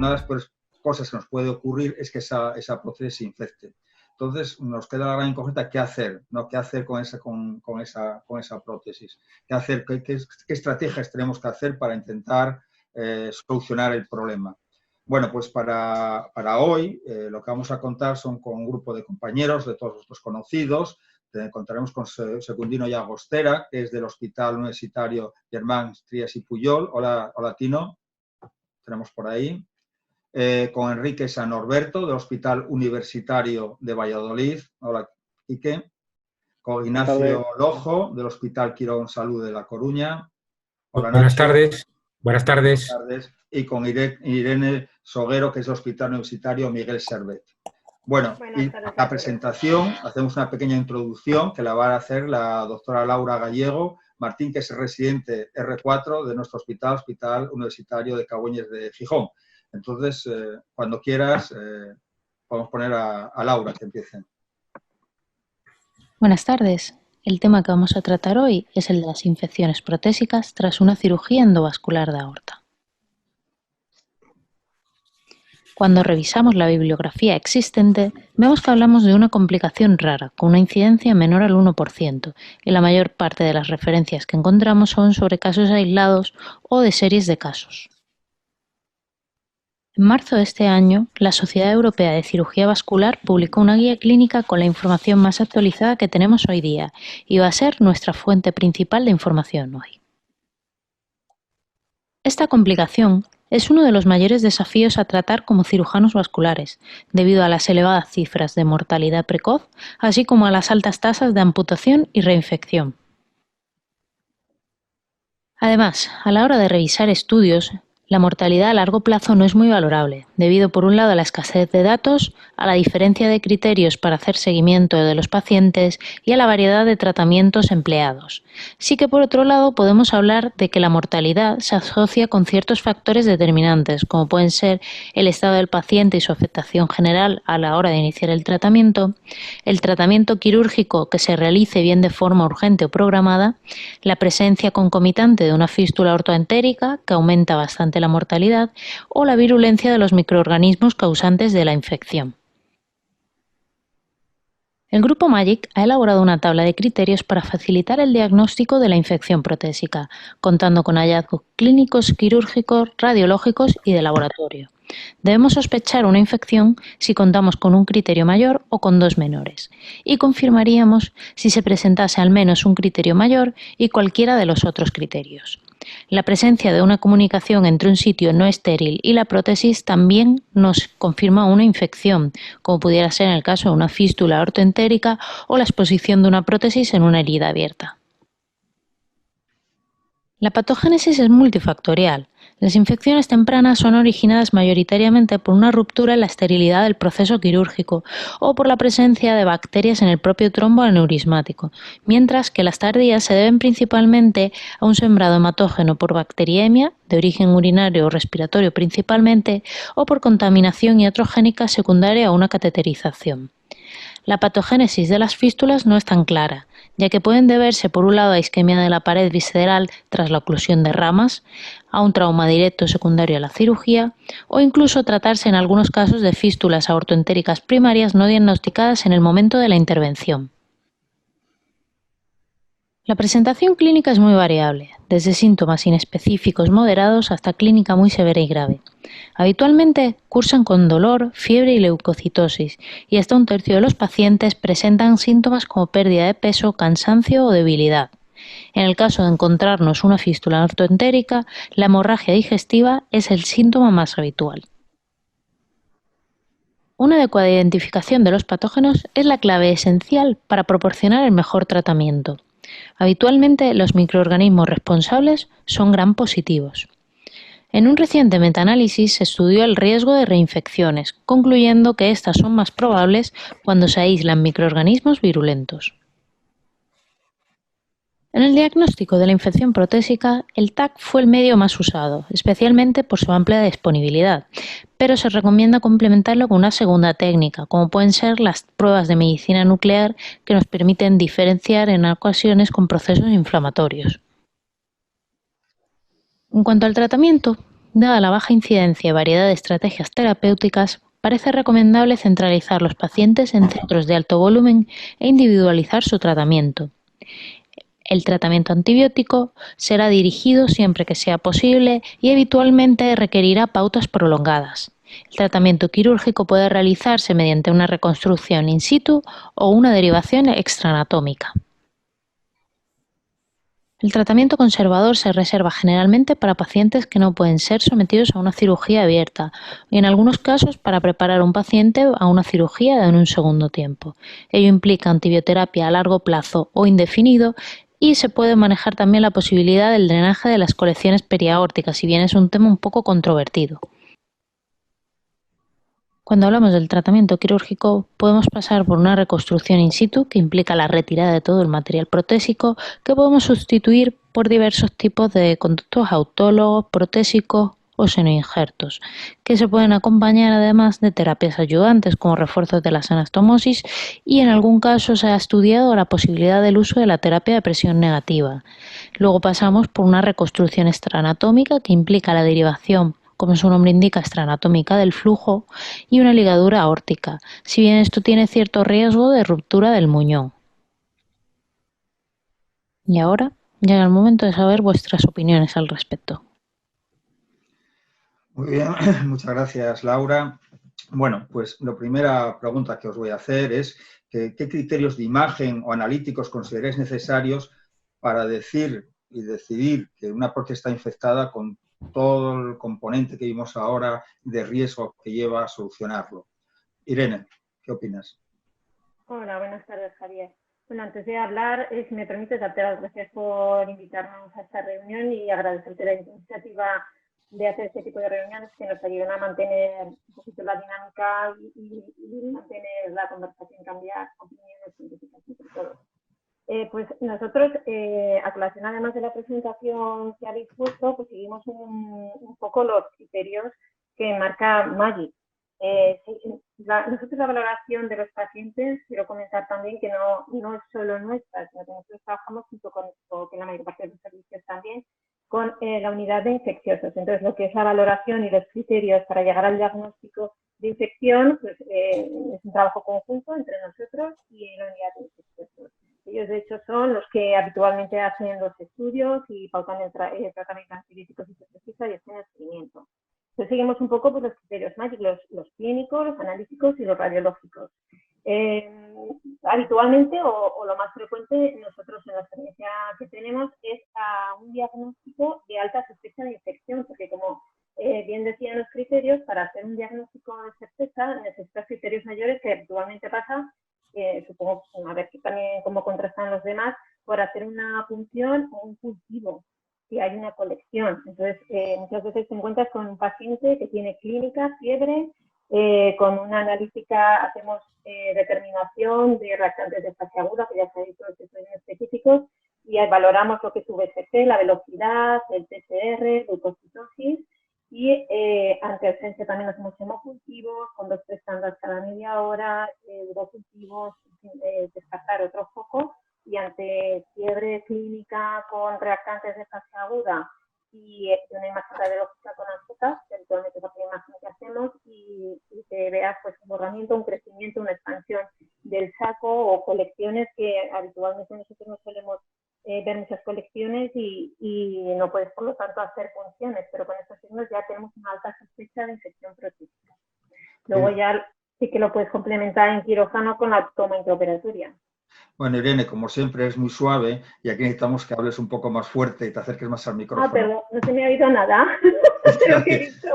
una de las peores cosas que nos puede ocurrir es que esa prótesis se infecte. Entonces, nos queda la gran incógnita, ¿qué hacer? ¿No? ¿Qué hacer con esa prótesis? ¿Qué hacer? ¿Qué estrategias tenemos que hacer para intentar solucionar el problema? Bueno, pues para hoy lo que vamos a contar son con un grupo de compañeros, de todos nuestros conocidos. Contaremos con Secundino Llagostera, que es del Hospital Universitario Germán Trías y Pujol. Hola, Tino. Tenemos por ahí. Con Enrique San Norberto, del Hospital Universitario de Valladolid. Hola, Quique. Con Ignacio Lojo, del Hospital Quirón Salud de La Coruña. Hola, Buenas Nacho. tardes. Buenas tardes. Buenas tardes. Y con Irene Soguero, que es del Hospital Universitario Miguel Servet. Bueno, y la presentación, hacemos una pequeña introducción que la va a hacer la doctora Laura Gallego Martín, que es residente R4 de nuestro Hospital Universitario de Cabueñes de Gijón. Entonces, cuando quieras, podemos poner a Laura que empiece. Buenas tardes. El tema que vamos a tratar hoy es el de las infecciones protésicas tras una cirugía endovascular de aorta. Cuando revisamos la bibliografía existente, vemos que hablamos de una complicación rara, con una incidencia menor al 1%, y la mayor parte de las referencias que encontramos son sobre casos aislados o de series de casos. En marzo de este año, la Sociedad Europea de Cirugía Vascular publicó una guía clínica con la información más actualizada que tenemos hoy día y va a ser nuestra fuente principal de información hoy. Esta complicación es uno de los mayores desafíos a tratar como cirujanos vasculares, debido a las elevadas cifras de mortalidad precoz, así como a las altas tasas de amputación y reinfección. Además, a la hora de revisar estudios, la mortalidad a largo plazo no es muy valorable, debido por un lado a la escasez de datos, a la diferencia de criterios para hacer seguimiento de los pacientes y a la variedad de tratamientos empleados. Sí que por otro lado podemos hablar de que la mortalidad se asocia con ciertos factores determinantes, como pueden ser el estado del paciente y su afectación general a la hora de iniciar el tratamiento quirúrgico que se realice bien de forma urgente o programada, la presencia concomitante de una fístula ortoentérica que aumenta bastante la mortalidad o la virulencia de los microorganismos causantes de la infección. El grupo MAGIC ha elaborado una tabla de criterios para facilitar el diagnóstico de la infección protésica, contando con hallazgos clínicos, quirúrgicos, radiológicos y de laboratorio. Debemos sospechar una infección si contamos con un criterio mayor o con dos menores, y confirmaríamos si se presentase al menos un criterio mayor y cualquiera de los otros criterios. La presencia de una comunicación entre un sitio no estéril y la prótesis también nos confirma una infección, como pudiera ser en el caso de una fístula ortoentérica o la exposición de una prótesis en una herida abierta. La patogénesis es multifactorial. Las infecciones tempranas son originadas mayoritariamente por una ruptura en la esterilidad del proceso quirúrgico o por la presencia de bacterias en el propio trombo aneurismático, mientras que las tardías se deben principalmente a un sembrado hematógeno por bacteriemia, de origen urinario o respiratorio principalmente, o por contaminación iatrogénica secundaria a una cateterización. La patogénesis de las fístulas no es tan clara, ya que pueden deberse por un lado a isquemia de la pared visceral tras la oclusión de ramas, a un trauma directo secundario a la cirugía, o incluso tratarse en algunos casos de fístulas aortoentéricas primarias no diagnosticadas en el momento de la intervención. La presentación clínica es muy variable, desde síntomas inespecíficos moderados hasta clínica muy severa y grave. Habitualmente cursan con dolor, fiebre y leucocitosis, y hasta un tercio de los pacientes presentan síntomas como pérdida de peso, cansancio o debilidad. En el caso de encontrarnos una fístula ortoentérica, la hemorragia digestiva es el síntoma más habitual. Una adecuada identificación de los patógenos es la clave esencial para proporcionar el mejor tratamiento. Habitualmente los microorganismos responsables son gram positivos. En un reciente metaanálisis se estudió el riesgo de reinfecciones, concluyendo que estas son más probables cuando se aíslan microorganismos virulentos. En el diagnóstico de la infección protésica, el TAC fue el medio más usado, especialmente por su amplia disponibilidad, pero se recomienda complementarlo con una segunda técnica, como pueden ser las pruebas de medicina nuclear que nos permiten diferenciar en ocasiones con procesos inflamatorios. En cuanto al tratamiento, Dada la baja incidencia y variedad de estrategias terapéuticas, parece recomendable centralizar los pacientes en centros de alto volumen e individualizar su tratamiento. El tratamiento antibiótico será dirigido siempre que sea posible y habitualmente requerirá pautas prolongadas. El tratamiento quirúrgico puede realizarse mediante una reconstrucción in situ o una derivación extraanatómica. El tratamiento conservador se reserva generalmente para pacientes que no pueden ser sometidos a una cirugía abierta y en algunos casos para preparar a un paciente a una cirugía en un segundo tiempo. Ello implica antibioterapia a largo plazo o indefinido y se puede manejar también la posibilidad del drenaje de las colecciones periaórticas, si bien es un tema un poco controvertido. Cuando hablamos del tratamiento quirúrgico, podemos pasar por una reconstrucción in situ, que implica la retirada de todo el material protésico, que podemos sustituir por diversos tipos de conductos autólogos, protésicos o senoinjertos, que se pueden acompañar además de terapias ayudantes como refuerzos de las anastomosis y en algún caso se ha estudiado la posibilidad del uso de la terapia de presión negativa. Luego pasamos por una reconstrucción extraanatómica que implica la derivación, como su nombre indica, extraanatómica del flujo y una ligadura aórtica, si bien esto tiene cierto riesgo de ruptura del muñón. Y ahora llega el momento de saber vuestras opiniones al respecto. Muy bien, muchas gracias, Laura. Bueno, pues la primera pregunta que os voy a hacer es ¿qué criterios de imagen o analíticos consideráis necesarios para decir y decidir que una prótesis está infectada con todo el componente que vimos ahora de riesgo que lleva a solucionarlo? Irene, ¿qué opinas? Hola, buenas tardes, Javier. Bueno, antes de hablar, si me permites, darte las gracias por invitarnos a esta reunión y agradecerte la iniciativa de hacer este tipo de reuniones que nos ayudan a mantener un poquito la dinámica y mantener la conversación, cambiar opiniones científicas entre todos. Pues nosotros, a colación además de la presentación que habéis puesto, pues seguimos un poco los criterios que marca MAGIC. Nosotros la valoración de los pacientes, quiero comentar también que no es solo nuestra, sino que nosotros trabajamos junto con la mayor parte de los servicios también, con la unidad de infecciosos. Entonces, lo que es la valoración y los criterios para llegar al diagnóstico de infección, pues es un trabajo conjunto entre nosotros y la unidad de infecciosos. Ellos, de hecho, son los que habitualmente hacen los estudios y pautan el tratamiento antibiótico si se precisa y hacen el seguimiento. Entonces, seguimos un poco pues, los criterios mágicos, los clínicos, los analíticos y los radiológicos. Habitualmente, o lo más frecuente, nosotros en la experiencia que tenemos es a un diagnóstico de alta sospecha de infección, porque como bien decían los criterios, para hacer un diagnóstico de certeza necesitas criterios mayores que habitualmente pasa, supongo, a ver también cómo contrastan los demás, por hacer una punción o un cultivo, si hay una colección. Entonces, muchas veces te encuentras con un paciente que tiene clínica, fiebre, con una analítica hacemos determinación de reactantes de fase aguda, que ya sabéis todos estos específicos, y valoramos lo que es VCC, la velocidad, el PCR, leucocitosis, y ante ausencia también hacemos hemocultivos con 2-3 tandas cada media hora, urocultivos, descartar otro foco, y ante fiebre clínica con reactantes de fase aguda y una imagen radiológica con azúcar, que habitualmente es la primera imagen que hacemos, y te veas pues, un borramiento, un crecimiento, una expansión del saco o colecciones que habitualmente nosotros no solemos ver muchas colecciones y no puedes, por lo tanto, hacer funciones, pero con estos signos ya tenemos una alta sospecha de infección protística. Luego ya sí que lo puedes complementar en quirófano con la toma intraoperatoria. Bueno, Irene, como siempre es muy suave y aquí necesitamos que hables un poco más fuerte y te acerques más al micrófono. Pero no se me ha oído nada.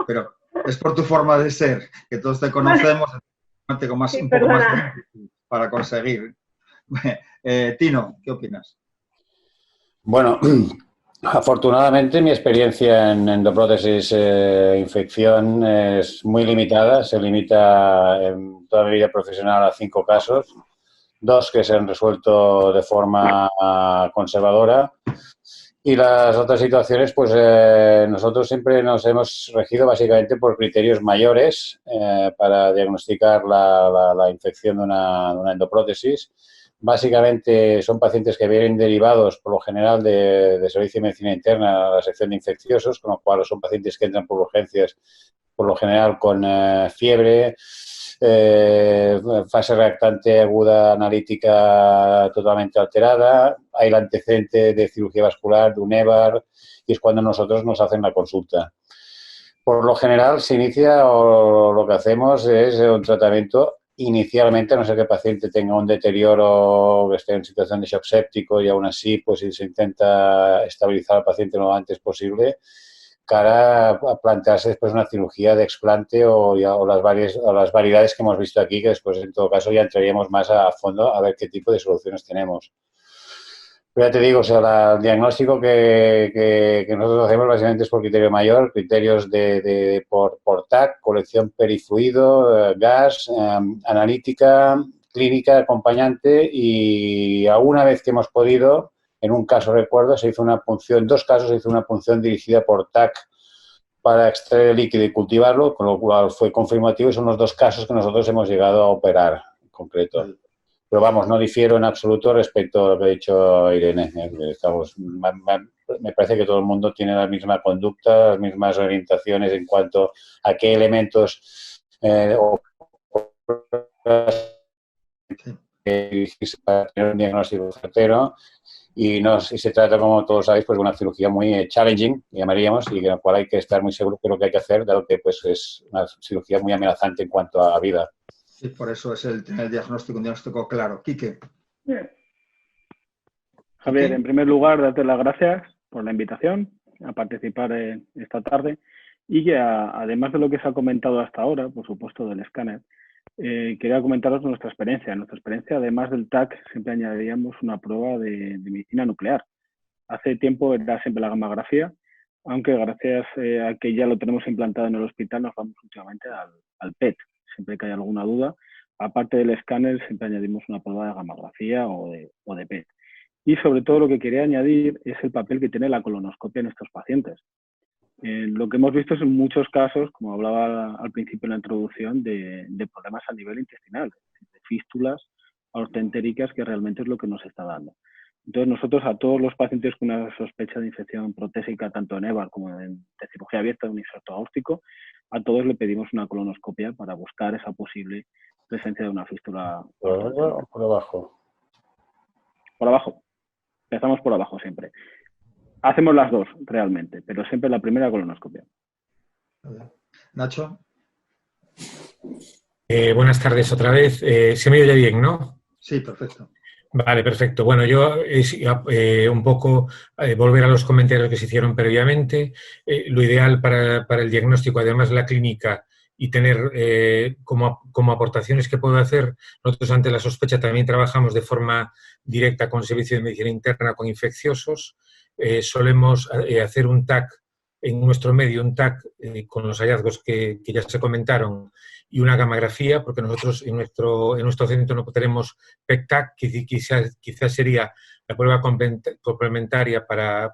Pero es por tu forma de ser, que todos te conocemos, con más, sí, un poco más para conseguir. Tino, ¿qué opinas? Bueno, afortunadamente mi experiencia en endoprótesis infección es muy limitada, se limita en toda mi vida profesional a 5 casos. 2 que se han resuelto de forma conservadora y las otras situaciones, pues nosotros siempre nos hemos regido básicamente por criterios mayores para diagnosticar la infección de una endoprótesis. Básicamente son pacientes que vienen derivados por lo general de Servicio de Medicina Interna a la sección de infecciosos, con lo cual son pacientes que entran por urgencias por lo general con fiebre, fase reactante aguda analítica totalmente alterada, hay el antecedente de cirugía vascular, de un EVAR, y es cuando nosotros nos hacen la consulta. Por lo general se inicia o lo que hacemos es un tratamiento inicialmente, a no ser que el paciente tenga un deterioro, que esté en situación de shock séptico y aún así pues se intenta estabilizar al paciente lo antes posible, cara a plantearse después una cirugía de explante o las variedades que hemos visto aquí, que después en todo caso ya entraríamos más a fondo a ver qué tipo de soluciones tenemos. Pero ya te digo, o sea, el diagnóstico que nosotros hacemos básicamente es por criterio mayor, criterios por TAC, colección perifluido, gas, analítica, clínica, acompañante, y alguna vez que hemos podido, en un caso recuerdo, se hizo una punción, en 2 casos se hizo una punción dirigida por TAC para extraer el líquido y cultivarlo, con lo cual fue confirmativo y son los 2 casos que nosotros hemos llegado a operar en concreto. Pero vamos, no difiero en absoluto respecto a lo que ha dicho Irene. Me parece que todo el mundo tiene la misma conducta, las mismas orientaciones en cuanto a qué elementos para tener un diagnóstico certero. Y se trata, como todos sabéis, pues de una cirugía muy challenging, llamaríamos, y en la cual hay que estar muy seguro de lo que hay que hacer, dado que pues, es una cirugía muy amenazante en cuanto a vida. Sí, por eso es el diagnóstico, un diagnóstico claro. Quique. Javier, en primer lugar, darte las gracias por la invitación a participar esta tarde y que además de lo que se ha comentado hasta ahora, por supuesto del escáner, quería comentaros nuestra experiencia. En nuestra experiencia, además del TAC, siempre añadiríamos una prueba de medicina nuclear. Hace tiempo era siempre la gammagrafía, aunque gracias a que ya lo tenemos implantado en el hospital, nos vamos últimamente al PET. Siempre que haya alguna duda, aparte del escáner, siempre añadimos una prueba de gammagrafía o de PET. Y sobre todo lo que quería añadir es el papel que tiene la colonoscopia en estos pacientes. Lo que hemos visto es en muchos casos, como hablaba al principio en la introducción, de problemas a nivel intestinal, de fístulas ortoentéricas, que realmente es lo que nos está dando. Entonces nosotros a todos los pacientes con una sospecha de infección protésica, tanto en EVAR como de cirugía abierta de un inserto gástrico, a todos le pedimos una colonoscopia para buscar esa posible presencia de una fístula. ¿Por arriba o por abajo? Por abajo. Empezamos por abajo siempre. Hacemos las dos realmente, pero siempre la primera colonoscopia. Nacho. Buenas tardes otra vez. ¿Se me oye bien, no? Sí, perfecto. Vale, perfecto. Bueno, yo un poco volver a los comentarios que se hicieron previamente. Lo ideal para el diagnóstico, además la clínica, y tener como aportaciones que puedo hacer, nosotros ante la sospecha también trabajamos de forma directa con el Servicio de Medicina Interna con infecciosos. Solemos hacer un TAC en nuestro medio, un TAC con los hallazgos que ya se comentaron, y una gammagrafía, porque nosotros en nuestro centro no tenemos PET-TAC, que quizás sería la prueba complementaria para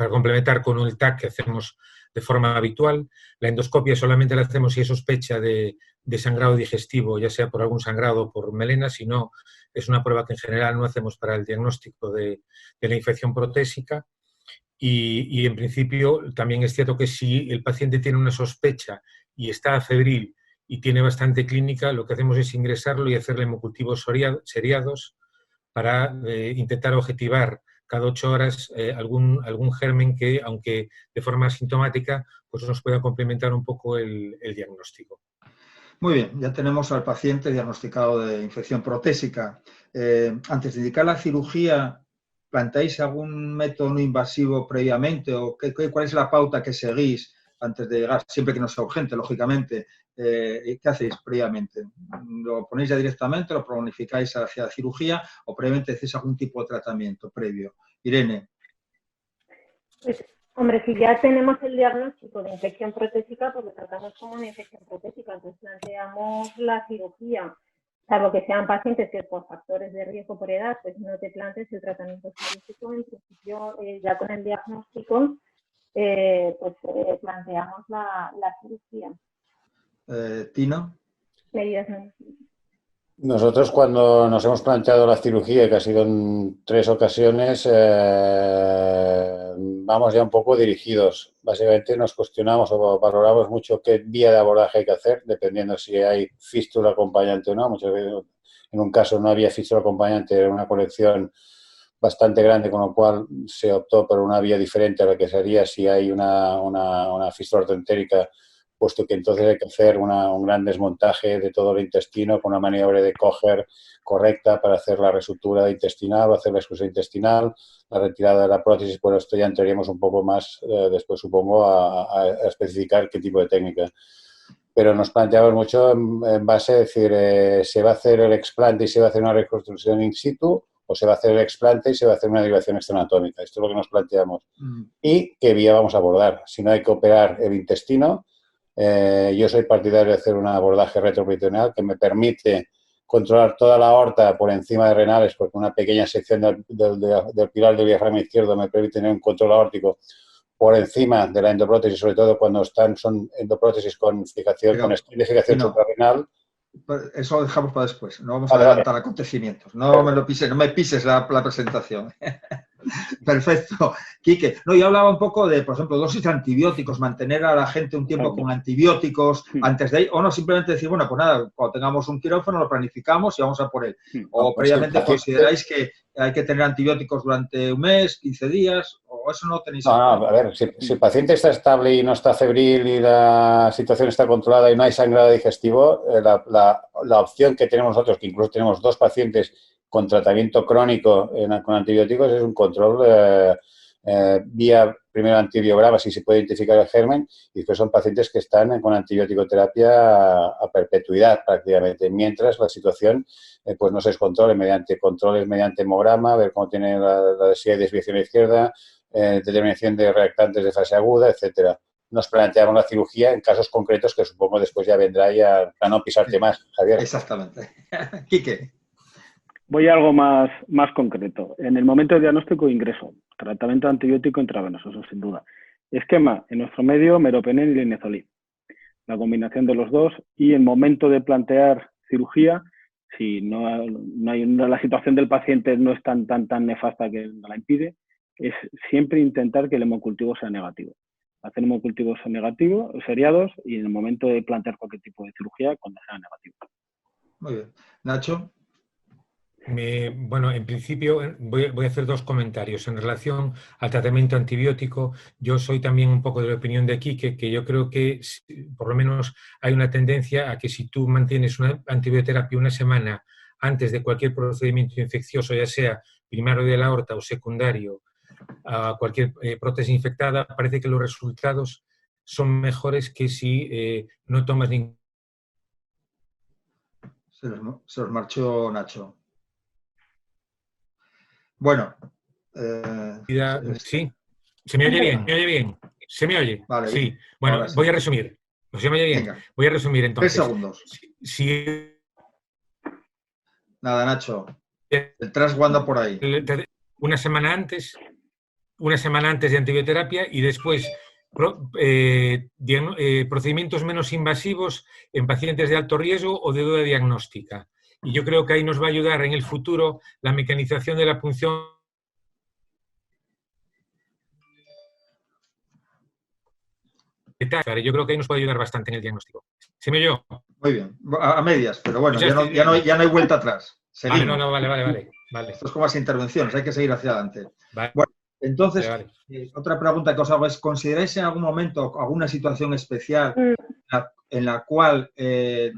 complementar con el TAC que hacemos de forma habitual. La endoscopia solamente la hacemos si hay sospecha de sangrado digestivo, ya sea por algún sangrado o por melena, si no, es una prueba que en general no hacemos para el diagnóstico de la infección protésica. Y en principio también es cierto que si el paciente tiene una sospecha y está febril y tiene bastante clínica, lo que hacemos es ingresarlo y hacerle hemocultivos seriados para intentar objetivar cada 8 horas algún germen que, aunque de forma asintomática, pues nos pueda complementar un poco el diagnóstico. Muy bien, ya tenemos al paciente diagnosticado de infección protésica. Antes de indicar la cirugía, ¿planteáis algún método no invasivo previamente o cuál es la pauta que seguís antes de llegar? Siempre que no sea urgente, lógicamente. ¿Qué hacéis previamente? ¿Lo ponéis ya directamente, lo planificáis hacia la cirugía o previamente hacéis algún tipo de tratamiento previo? Irene. Pues, hombre, si ya tenemos el diagnóstico de infección protésica, pues lo tratamos como una infección protésica. Entonces planteamos la cirugía, salvo que sean pacientes que por factores de riesgo por edad, pues no te plantes el tratamiento quirúrgico. En principio, ya con el diagnóstico, planteamos la cirugía. ¿Tino? Medidas Nosotros cuando nos hemos planteado la cirugía, que ha sido en 3 ocasiones, vamos ya un poco dirigidos. Básicamente nos cuestionamos o valoramos mucho qué vía de abordaje hay que hacer, dependiendo si hay fístula acompañante o no. Muchas veces, en un caso no había fístula acompañante, era una colección bastante grande, con lo cual se optó por una vía diferente a la que sería si hay una fístula ortoentérica, puesto que entonces hay que hacer un gran desmontaje de todo el intestino con una maniobra de Kocher correcta para hacer la resutura intestinal o hacer la exclusión intestinal, la retirada de la prótesis. Bueno, esto ya entraríamos un poco más después, supongo, a especificar qué tipo de técnica. Pero nos planteamos mucho en base a decir, ¿se va a hacer el explante y se va a hacer una reconstrucción in situ? ¿O se va a hacer el explante y se va a hacer una derivación extranatómica? Esto es lo que nos planteamos. ¿Y qué vía vamos a abordar? Si no hay que operar el intestino, yo soy partidario de hacer un abordaje retroperitoneal que me permite controlar toda la aorta por encima de renales, porque una pequeña sección del pilar del diafragma izquierdo me permite tener un control aórtico por encima de la endoprótesis, sobre todo cuando son endoprótesis con fijación, con fijación suprarrenal. Eso lo dejamos para después. No vamos a Vale, adelantar acontecimientos. No me pises la presentación. Perfecto. Quique, no, yo hablaba un poco de, por ejemplo, dosis de antibióticos, mantener a la gente un tiempo con antibióticos antes de ir, o no, simplemente decir, bueno, pues nada, cuando tengamos un quirófano lo planificamos y vamos a por él. O previamente consideráis que hay que tener antibióticos durante un mes, 15 días, o eso no tenéis. No, a ver, si el paciente está estable y no está febril y la situación está controlada y no hay sangrado digestivo, la opción que tenemos nosotros, que incluso tenemos 2 pacientes con tratamiento crónico con antibióticos, es un control vía, primero antibiograma, si se puede identificar el germen, y después son pacientes que están con antibiótico-terapia a perpetuidad prácticamente, mientras la situación pues no se descontrole mediante controles, mediante hemograma, ver cómo tiene si hay desviación a la izquierda, determinación de reactantes de fase aguda, etcétera. Nos planteamos la cirugía en casos concretos que supongo después ya vendrá ya a no pisarte más, Javier. Exactamente. Quique. Voy a algo más concreto. En el momento de diagnóstico, ingreso. Tratamiento antibiótico intravenoso, eso sin duda. Esquema, en nuestro medio, meropenem y linezolid. La combinación de los dos. Y en momento de plantear cirugía, si la situación del paciente no es tan nefasta que no la impide, es siempre intentar que el hemocultivo sea negativo. Hacer hemocultivos negativos, seriados, y en el momento de plantear cualquier tipo de cirugía, cuando sea negativo. Muy bien. Nacho. Bueno, en principio voy a hacer 2 comentarios. En relación al tratamiento antibiótico, yo soy también un poco de la opinión de Quique, que yo creo que por lo menos hay una tendencia a que si tú mantienes una antibioterapia una semana antes de cualquier procedimiento infeccioso, ya sea primario de la aorta o secundario, a cualquier prótesis infectada, parece que los resultados son mejores que si no tomas ningún. Se los marchó Nacho. Bueno. Sí, se me oye bien, se me oye. Vale, sí, bueno, sí. Voy a resumir. ¿Se me oye bien? Venga. Voy a resumir entonces. 3 segundos. Nada, Nacho. El trasguando por ahí. Una semana antes de antibioterapia y después procedimientos menos invasivos en pacientes de alto riesgo o de duda diagnóstica. Y yo creo que ahí nos va a ayudar en el futuro la mecanización de la punción. Yo creo que ahí nos puede ayudar bastante en el diagnóstico. ¿Se me oyó? Muy bien, a medias, pero bueno, ya no hay vuelta atrás. Seguimos. Vale. Esto es como las intervenciones, hay que seguir hacia adelante. Vale. Bueno, entonces, otra pregunta que os hago es, ¿consideráis en algún momento alguna situación especial en la cual se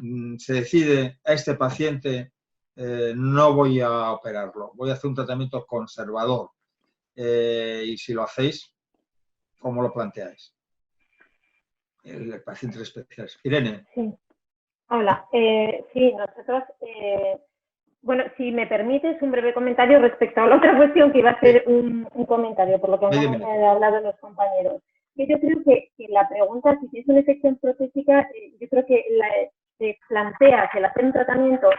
decide a este paciente no voy a operarlo, voy a hacer un tratamiento conservador? Y si lo hacéis, ¿cómo lo planteáis? El paciente especial. Irene. Sí. Hola. Sí, nosotros, bueno, si me permites un breve comentario respecto a la otra cuestión que iba a ser un comentario, por lo que han hablado los compañeros. Yo creo que la pregunta, si tienes una infección protésica, yo creo que se plantea que el hacer un tratamiento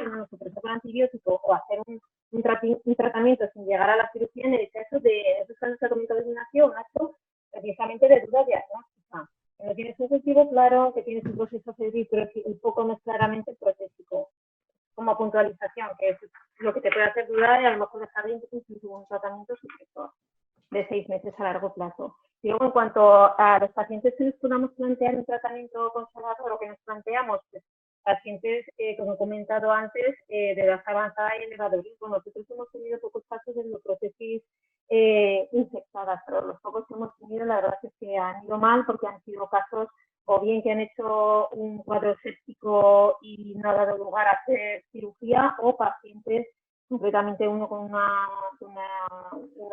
con antibiótico o hacer un tratamiento sin llegar a la cirugía, en el caso de esos casos que ha comentado Ignacio, precisamente de duda diagnóstica. Que no tienes un cultivo claro, que tienes un proceso febril, pero que un poco más claramente protésico. como puntualización, que es lo que te puede hacer dudar y a lo mejor dejar de incluso un tratamiento supresor de 6 meses a largo plazo. Y luego, en cuanto a los pacientes que nos podamos plantear un tratamiento conservador o que nos planteamos, pues, pacientes, como he comentado antes, de edad avanzada y elevado riesgo. Nosotros hemos tenido pocos casos de endoprótesis infectadas, pero los pocos que hemos tenido, la verdad es que han ido mal porque han sido casos o bien que han hecho un cuadro séptico y no ha dado lugar a hacer cirugía, o pacientes, concretamente uno con un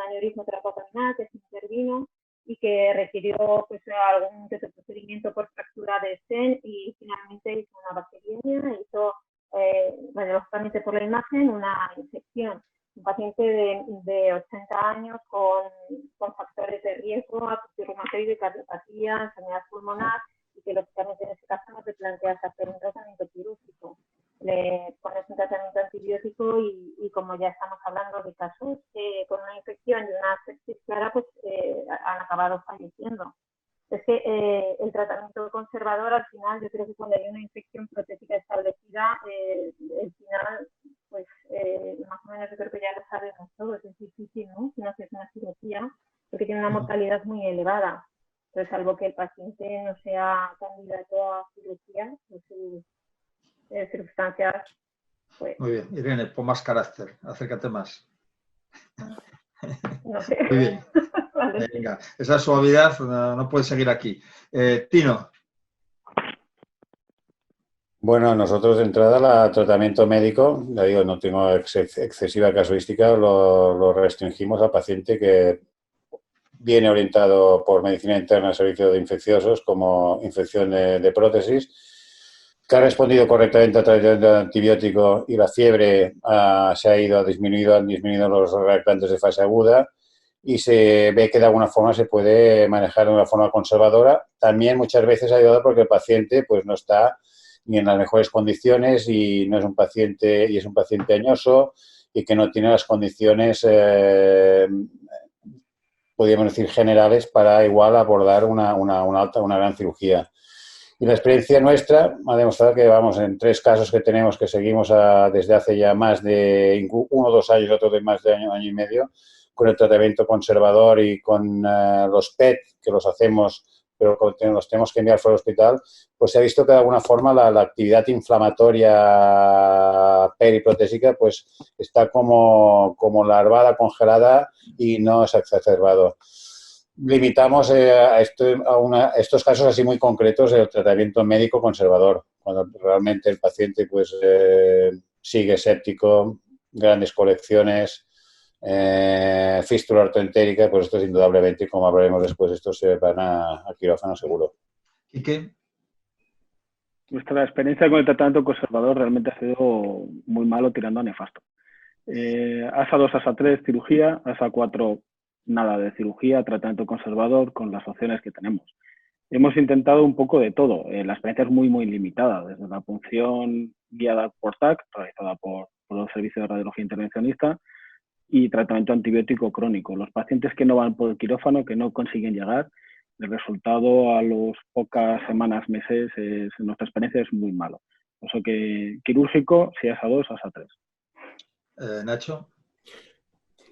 aneurisma trapezoidal que se intervino y que requirió pues algún procedimiento por fractura de Sten y finalmente hizo una bacteriemia, hizo, lógicamente por la imagen, una infección. Un paciente de 80 años con factores de riesgo, artritis reumatoide, cardiopatía, enfermedad pulmonar, y que lógicamente en ese caso no te planteas hacer un tratamiento quirúrgico. Le pones un tratamiento antibiótico y como ya estamos hablando de casos con una infección y una sepsis clara, pues han acabado falleciendo. Es que el tratamiento conservador, al final, yo creo que cuando hay una infección protésica establecida, el final, pues más o menos yo creo que ya lo sabemos todos, es difícil, ¿no? Si no haces una cirugía, porque tiene una mortalidad muy elevada. Entonces, salvo que el paciente no sea candidato a cirugía, pues sus circunstancias, pues... Muy bien, Irene, pon más carácter, acércate más. No sé. Muy bien. Vale. Venga, esa suavidad no puede seguir aquí. Tino. Bueno, nosotros de entrada, el tratamiento médico, ya digo, no tengo excesiva casuística, lo restringimos al paciente que viene orientado por medicina interna al servicio de infecciosos como infección de prótesis, que ha respondido correctamente al tratamiento antibiótico y la fiebre se ha ido, han disminuido los reactantes de fase aguda y se ve que de alguna forma se puede manejar de una forma conservadora. También muchas veces ha ayudado porque el paciente pues no está ni en las mejores condiciones y no es un paciente, y es un paciente añoso y que no tiene las condiciones podríamos decir generales para igual abordar una gran cirugía. Y la experiencia nuestra ha demostrado que vamos en 3 casos que tenemos que seguimos desde hace ya más de 1 o 2 años, otro de más de año y medio, con el tratamiento conservador y con los PET que los hacemos, pero los tenemos que enviar fuera del hospital, pues se ha visto que de alguna forma la actividad inflamatoria periprotésica pues está como larvada, congelada y no se ha exacerbado. Limitamos a estos casos así muy concretos el tratamiento médico conservador, cuando realmente el paciente pues sigue séptico, grandes colecciones, fístula ortoentérica, pues esto es indudablemente, como hablaremos después, estos se van a quirófano seguro. ¿Y qué? Nuestra experiencia con el tratamiento conservador realmente ha sido muy malo, tirando a nefasto. ASA 2, ASA 3, cirugía, ASA 4, nada de cirugía, tratamiento conservador con las opciones que tenemos. Hemos intentado un poco de todo. La experiencia es muy, muy limitada, desde la punción guiada por TAC, realizada por los servicios de radiología intervencionista, y tratamiento antibiótico crónico. Los pacientes que no van por el quirófano, que no consiguen llegar, el resultado a las pocas semanas, meses, nuestra experiencia es muy malo. Por eso que quirúrgico, si ASA 2, ASA 3. Nacho.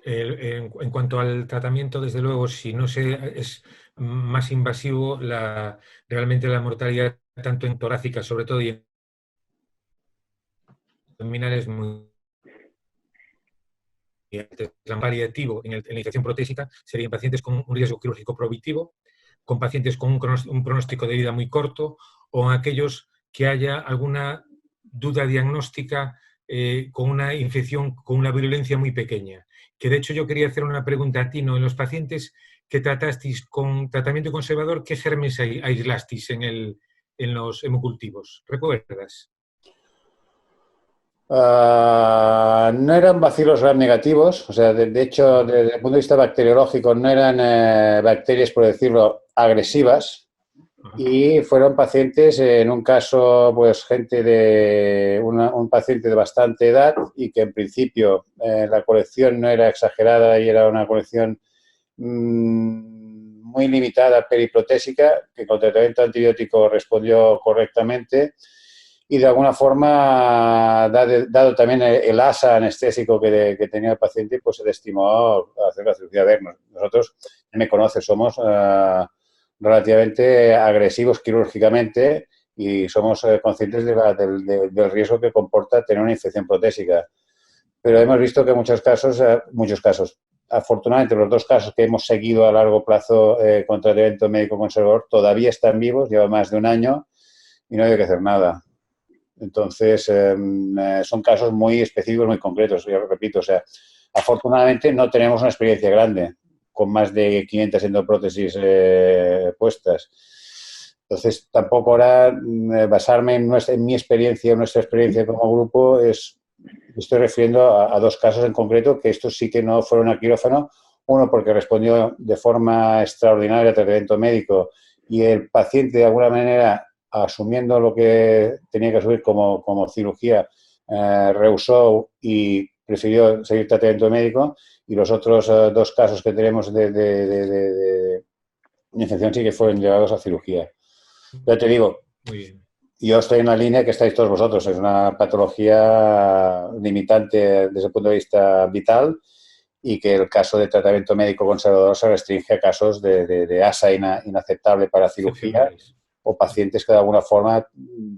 En cuanto al tratamiento, desde luego, si no es más invasivo, realmente la mortalidad, tanto en torácica, sobre todo, y en abdominal es muy... El plan paliativo en la infección protésica sería en pacientes con un riesgo quirúrgico prohibitivo, con pacientes con un pronóstico de vida muy corto, o en aquellos que haya alguna duda diagnóstica con una infección con una virulencia muy pequeña. Que de hecho yo quería hacer una pregunta a Tino. En los pacientes que tratasteis con tratamiento conservador, ¿qué germes aislasteis en los hemocultivos? ¿Recuerdas? No eran bacilos gram negativos, o sea, de hecho, desde el punto de vista bacteriológico, no eran bacterias, por decirlo, agresivas, y fueron pacientes, en un caso, pues gente un paciente de bastante edad y que en principio la colección no era exagerada y era una colección muy limitada periprotésica, que con tratamiento antibiótico respondió correctamente. y de alguna forma, dado también el asa anestésico que tenía el paciente, pues se le estimó a hacer la cirugía. A ver, nosotros, me conoce, somos relativamente agresivos quirúrgicamente y somos conscientes del riesgo que comporta tener una infección protésica. Pero hemos visto que en muchos casos, afortunadamente los 2 casos que hemos seguido a largo plazo con tratamiento médico conservador todavía están vivos, lleva más de un año y no hay que hacer nada. Entonces, son casos muy específicos, muy concretos, yo repito, o sea, afortunadamente no tenemos una experiencia grande con más de 500 endoprótesis puestas. Entonces, tampoco ahora basarme en mi experiencia, nuestra experiencia como grupo, estoy refiriendo a 2 casos en concreto, que estos sí que no fueron a quirófano, uno porque respondió de forma extraordinaria al tratamiento médico y el paciente de alguna manera, asumiendo lo que tenía que asumir como cirugía, rehusó y prefirió seguir tratamiento médico, y los otros 2 casos que tenemos de infección sí que fueron llevados a cirugía. Ya te digo, Muy bien. yo estoy en la línea que estáis todos vosotros, es una patología limitante desde el punto de vista vital y que el caso de tratamiento médico conservador se restringe a casos de asa inaceptable para cirugía o pacientes que de alguna forma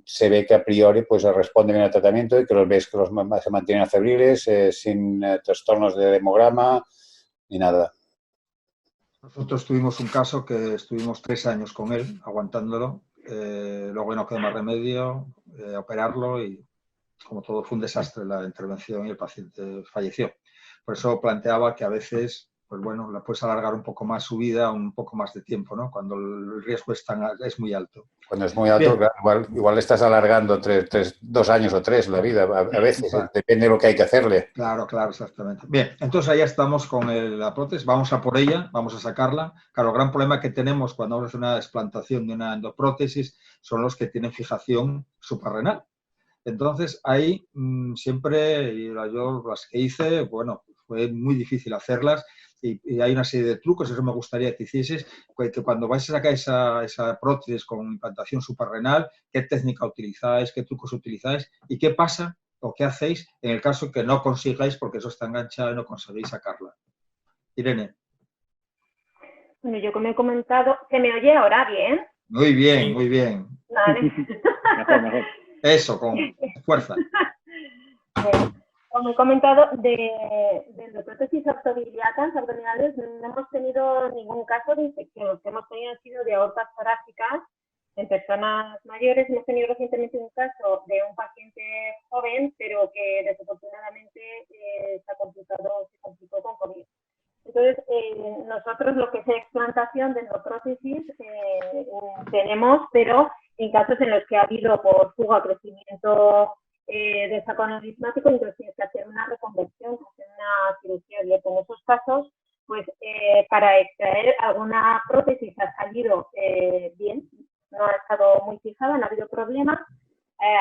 se ve que a priori pues responden bien al tratamiento y que los ves que se mantienen febriles, sin trastornos de hemograma ni nada. Nosotros tuvimos un caso que estuvimos 3 años con él, aguantándolo. Luego no quedó más remedio, operarlo, y como todo fue un desastre la intervención y el paciente falleció. Por eso planteaba que a veces, pues bueno, la puedes alargar un poco más su vida, un poco más de tiempo, ¿no? Cuando el riesgo es muy alto. Cuando es muy alto, claro, igual estás alargando 2 años o 3 la vida, a veces, Claro. depende de lo que hay que hacerle. Claro, exactamente. Bien, entonces ahí estamos con la prótesis, vamos a por ella, vamos a sacarla. Claro, el gran problema que tenemos cuando vamos a hacer una explantación de una endoprótesis son los que tienen fijación suprarrenal. Entonces, ahí siempre, yo las que hice, bueno, fue muy difícil hacerlas y hay una serie de trucos, eso me gustaría que hicieses, que cuando vais a sacar esa prótesis con implantación suprarrenal, qué técnica utilizáis, qué trucos utilizáis y qué pasa o qué hacéis en el caso que no consigáis porque eso está enganchado y no conseguís sacarla. Irene. Bueno, yo como he comentado, ¿se me oye ahora bien? Muy bien, muy bien. Vale. Mejor. Eso, con fuerza. Como he comentado, de prótesis ortobiliatas abdominales no hemos tenido ningún caso de infección. Los que hemos tenido han sido de aortas torácicas en personas mayores. Hemos tenido recientemente un caso de un paciente joven, pero que desafortunadamente se complicó con COVID. Entonces, nosotros lo que es explantación de endoprótesis tenemos, pero en casos en los que ha habido por fuga o crecimiento de saco aneurismático, entonces tienes que hacer una reconversión, hacer una cirugía abierta. En esos casos, pues para extraer alguna prótesis ha salido bien, no ha estado muy fijada, no ha habido problemas.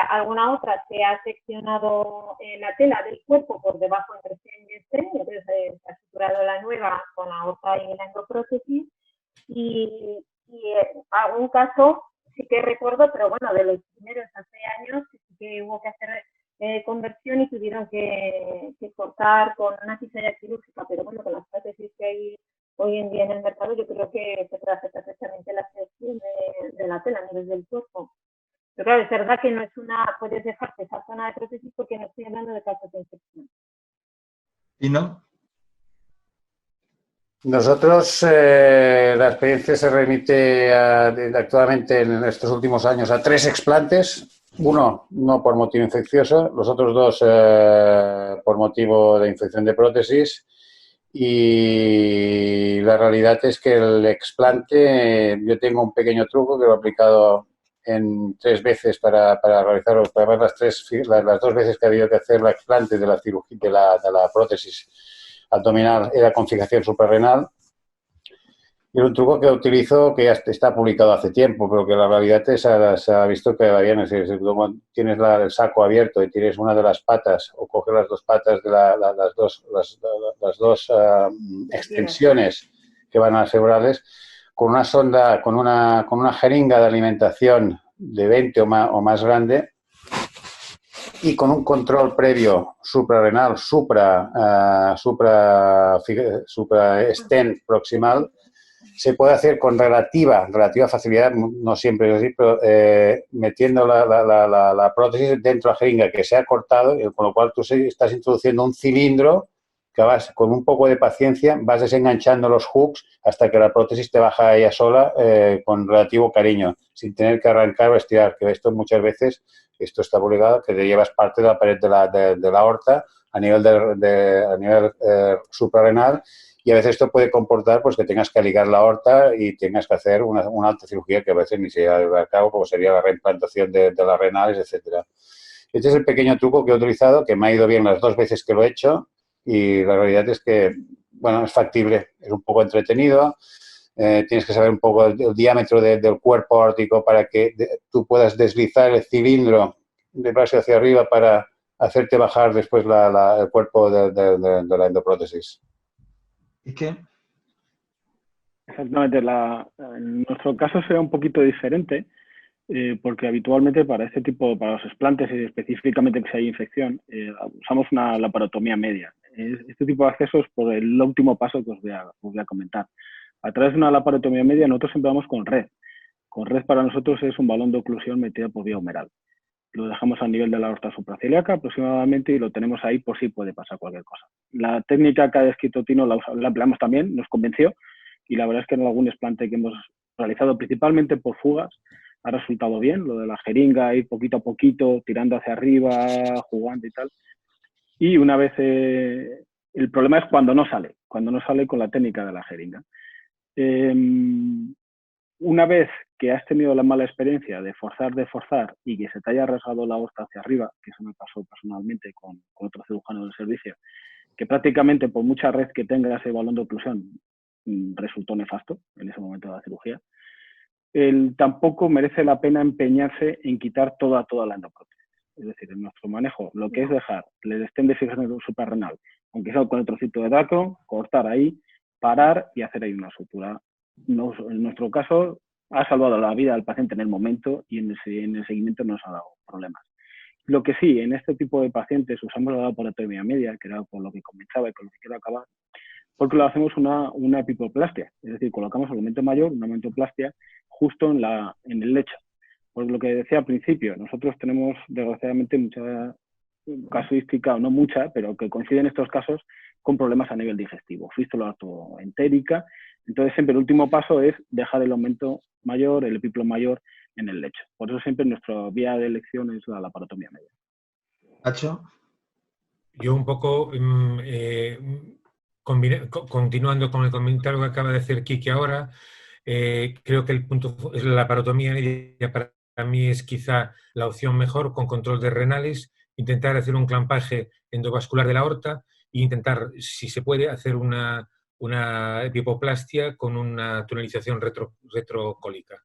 Alguna otra se ha seccionado la tela del cuerpo por debajo entre estren y estren, entonces se ha suturado la nueva con la aorta y la endoprótesis. Y en algún caso sí que recuerdo, pero bueno, de los primeros hace años, sí que hubo que hacer conversión y tuvieron que cortar con una cizalla quirúrgica, pero bueno, con las prótesis que hay hoy en día en el mercado, yo creo que se puede hacer perfectamente la sección de la tela a nivel del cuerpo. Pero claro, es verdad que no es puedes dejarte esa zona de prótesis porque no estoy hablando de casos de infección. ¿Y no? Nosotros, la experiencia se remite actualmente en estos últimos años a 3 explantes. Uno, no por motivo infeccioso, los otros 2 por motivo de infección de prótesis. Y la realidad es que el explante, yo tengo un pequeño truco que lo he aplicado en 3 veces para realizarlo. Además, las 2 veces que ha habido que hacer el explante de la cirugía de la prótesis abdominal era con fijación suprarrenal. Y es un truco que utilizo que ya está publicado hace tiempo, pero que la realidad se ha visto que va bien. Es decir, si tú tienes el saco abierto y tienes una de las patas o coges las 2 patas de las dos extensiones que van a las femoral, con una sonda, con una jeringa de alimentación de 20 o más grande, y con un control previo suprarrenal, supra-stent proximal, se puede hacer con relativa facilidad, no siempre es así, pero metiendo la prótesis dentro de la jeringa que se ha cortado, con lo cual tú estás introduciendo un cilindro que vas, con un poco de paciencia, vas desenganchando los hooks hasta que la prótesis te baja ella sola con relativo cariño, sin tener que arrancar o estirar, que esto muchas veces, esto está obligado, que te llevas parte de la pared de la aorta a nivel suprarrenal, y a veces esto puede comportar pues que tengas que ligar la aorta y tengas que hacer una alta cirugía que a veces ni se lleva a cabo, como sería la reimplantación de las renales, etcétera. Este es el pequeño truco que he utilizado, que me ha ido bien las 2 veces que lo he hecho, y la realidad es que, bueno, es factible, es un poco entretenido. Tienes que saber un poco el diámetro del cuerpo aórtico para que tú puedas deslizar el cilindro de brazo hacia arriba para hacerte bajar después el cuerpo de la endoprótesis. ¿Y qué? Exactamente. En nuestro caso será un poquito diferente, porque habitualmente para este tipo, para los explantes y específicamente que si hay infección, usamos una laparotomía media. Este tipo de acceso es por el último paso que os voy a comentar. A través de una laparotomía media nosotros empezamos con red. Con red para nosotros es un balón de oclusión metido por vía humeral. Lo dejamos a nivel de la aorta supraciliaca aproximadamente y lo tenemos ahí por si puede pasar cualquier cosa. La técnica que ha descrito Tino la empleamos también, nos convenció, y la verdad es que en algún explante que hemos realizado principalmente por fugas ha resultado bien, lo de la jeringa, ir poquito a poquito, tirando hacia arriba, jugando y tal. Y una vez, el problema es cuando no sale con la técnica de la jeringa. Una vez que has tenido la mala experiencia de forzar y que se te haya rasgado la aorta hacia arriba, que eso me pasó personalmente con otro cirujano del servicio, que prácticamente por mucha red que tenga ese balón de oclusión resultó nefasto en ese momento de la cirugía, tampoco merece la pena empeñarse en quitar toda la endoprótesis. Es decir, en nuestro manejo, lo que es dejar el stent de fijación suprarrenal, aunque sea con el trocito de daco, cortar ahí, parar y hacer ahí una sutura. En nuestro caso, ha salvado la vida del paciente en el momento y en el seguimiento no nos ha dado problemas. Lo que sí, en este tipo de pacientes usamos la laparotomía media, que era con lo que comenzaba y con lo que quiero acabar, porque lo hacemos una epipoplastia, es decir, colocamos el aumento mayor, una aumentoplastia, justo en el lecho. Por lo que decía al principio, nosotros tenemos desgraciadamente mucha casuística, o no mucha, pero que coincide en estos casos con problemas a nivel digestivo, fístula ortoentérica. Entonces siempre el último paso es dejar el aumento mayor, el epiplo mayor en el lecho. Por eso siempre nuestra vía de elección es la laparotomía media. ¿Nacho? Yo un poco, continuando con el comentario que acaba de hacer Kiki ahora, creo que el punto es la laparotomía media. Para mí es quizá la opción mejor, con control de renales, intentar hacer un clampaje endovascular de la aorta e intentar, si se puede, hacer una epipoplastia con una tunelización retrocólica.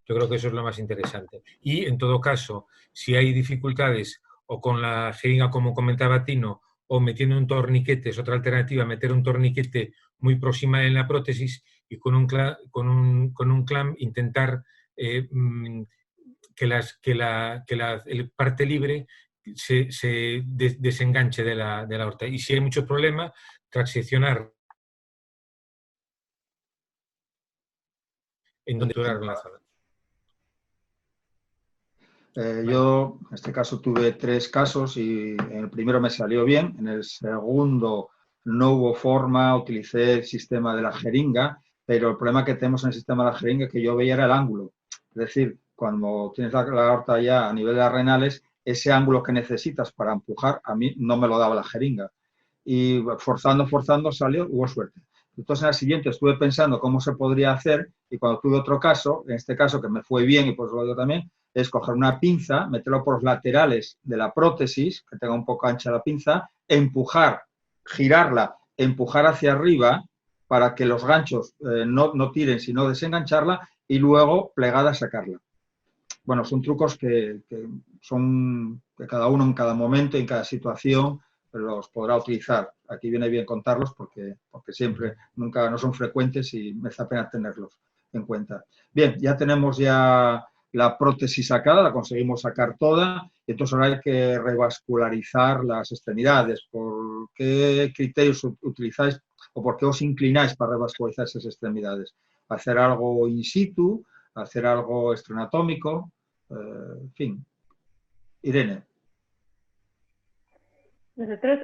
Yo creo que eso es lo más interesante. Y, en todo caso, si hay dificultades o con la jeringa, como comentaba Tino, o metiendo un torniquete, es otra alternativa, meter un torniquete muy proximal en la prótesis y con un clamp intentar que la parte libre se desenganche de la aorta. Y si hay mucho problema, transicionar en donde durar la zona. Yo, en este caso, tuve 3 casos y en el primero me salió bien, en el segundo no hubo forma, utilicé el sistema de la jeringa, pero el problema que tenemos en el sistema de la jeringa es que yo veía era el ángulo. Es decir, cuando tienes la aorta ya a nivel de las renales, ese ángulo que necesitas para empujar, a mí no me lo daba la jeringa. Y forzando salió, hubo suerte. Entonces, en el siguiente estuve pensando cómo se podría hacer y cuando tuve otro caso, en este caso que me fue bien y pues lo digo también, es coger una pinza, meterlo por los laterales de la prótesis, que tenga un poco ancha la pinza, empujar, girarla, empujar hacia arriba para que los ganchos no tiren, sino desengancharla y luego plegada sacarla. Bueno, son trucos que son de cada uno en cada momento, en cada situación, los podrá utilizar. Aquí viene bien contarlos porque siempre, nunca, no son frecuentes y merece la pena tenerlos en cuenta. Bien, ya tenemos la prótesis sacada, la conseguimos sacar toda Y entonces ahora hay que revascularizar las extremidades. ¿Por qué criterios utilizáis o por qué os inclináis para revascularizar esas extremidades? ¿Hacer algo in situ? ¿Hacer algo extraanatómico? En fin. Irene. Nosotros,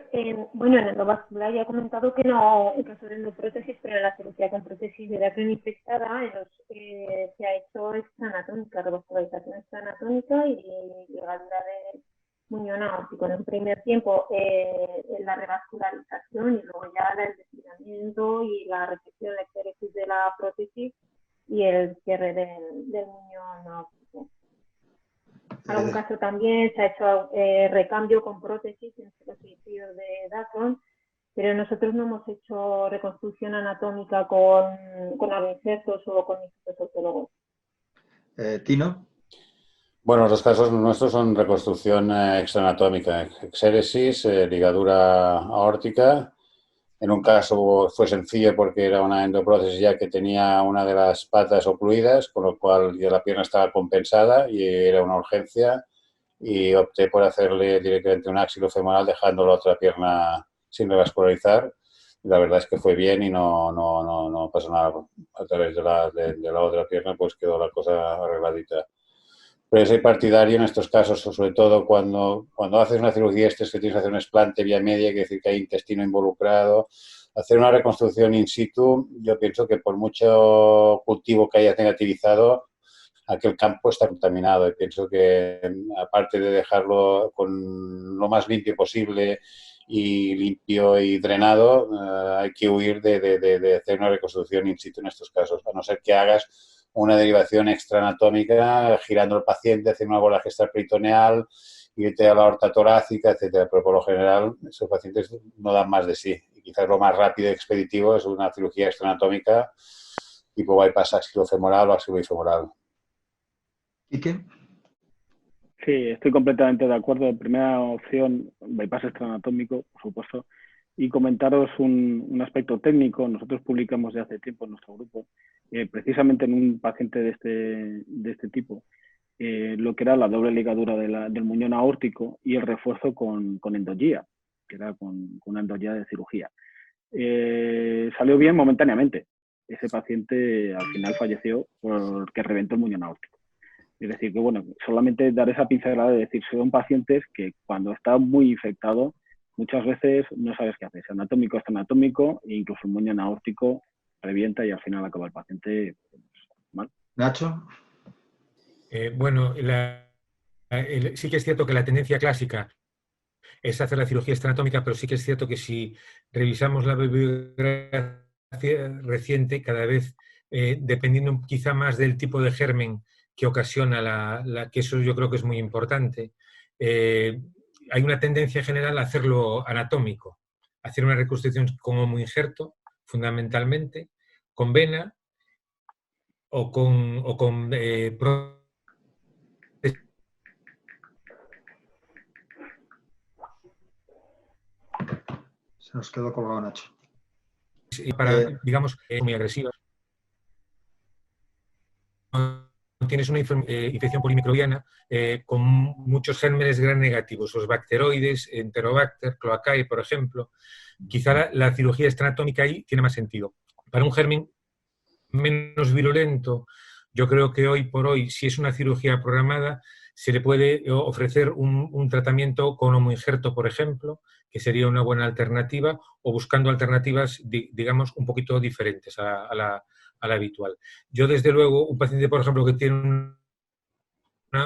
bueno, en endovascular ya he comentado que no, en caso de endoprótesis, pero en la cirugía con prótesis de la cráneo infectada se ha hecho extraanatómica, revascularización extraanatómica y ligadura de muñón aórtico. En un primer tiempo la revascularización y luego ya el desligamiento y la resección, la exéresis de la prótesis y el cierre del muñón aórtico. En algún caso también se ha hecho recambio con prótesis en los estudios de Dacron, pero nosotros no hemos hecho reconstrucción anatómica con injertos o con injertos autólogos. ¿Tino? Bueno, los casos nuestros son reconstrucción extraanatómica, exéresis, ligadura aórtica. En un caso fue sencillo porque era una endoprótesis ya que tenía una de las patas ocluidas, con lo cual ya la pierna estaba compensada y era una urgencia. Y opté por hacerle directamente un axilo femoral dejando la otra pierna sin revascularizar. La verdad es que fue bien y no pasó nada. A través de la otra pierna pues quedó la cosa arregladita. Pero soy partidario en estos casos, sobre todo cuando haces una cirugía, que tienes que hacer un explante vía media, que decir que hay intestino involucrado. Hacer una reconstrucción in situ, yo pienso que por mucho cultivo que hayas negativizado, aquel campo está contaminado. Y pienso que, aparte de dejarlo con lo más limpio posible y limpio y drenado, hay que huir de hacer una reconstrucción in situ en estos casos, a no ser que hagas una derivación extraanatómica, girando al paciente, haciendo un abordaje extraperitoneal, irte a la aorta torácica, etcétera. Pero por lo general, esos pacientes no dan más de sí. Y quizás lo más rápido y expeditivo es una cirugía extraanatómica tipo bypass axilofemoral o axilofemoral. ¿Y qué? Sí, estoy completamente de acuerdo. Primera opción, bypass extraanatómico, por supuesto. Y comentaros un aspecto técnico. Nosotros publicamos de hace tiempo en nuestro grupo, precisamente en un paciente de este tipo, lo que era la doble ligadura del muñón aórtico y el refuerzo con endogía, que era con una endogía de cirugía. Salió bien momentáneamente. Ese paciente al final falleció porque reventó el muñón aórtico. Es decir, que bueno, solamente dar esa pincelada de decir, son pacientes que cuando está muy infectado, muchas veces no sabes qué hacer, anatómico, extraanatómico, e incluso el muñón aórtico revienta y al final acaba el paciente mal. Nacho. Bueno, sí que es cierto que la tendencia clásica es hacer la cirugía extraanatómica, pero sí que es cierto que si revisamos la bibliografía reciente, cada vez, dependiendo quizá más del tipo de germen que ocasiona que eso yo creo que es muy importante, hay una tendencia general a hacerlo anatómico, hacer una reconstrucción con homoinjerto, fundamentalmente, con vena o con Se nos quedó colgado Nacho. para, digamos, muy agresivas. Tienes una infección polimicrobiana con muchos gérmenes gram negativos, los bacteroides, Enterobacter, cloacae, por ejemplo. Quizá la cirugía extraanatómica ahí tiene más sentido. Para un germen menos virulento, yo creo que hoy por hoy, si es una cirugía programada, se le puede ofrecer un tratamiento con homoinjerto, por ejemplo, que sería una buena alternativa, o buscando alternativas, digamos, un poquito diferentes a la habitual. Yo, desde luego, un paciente, por ejemplo, que tiene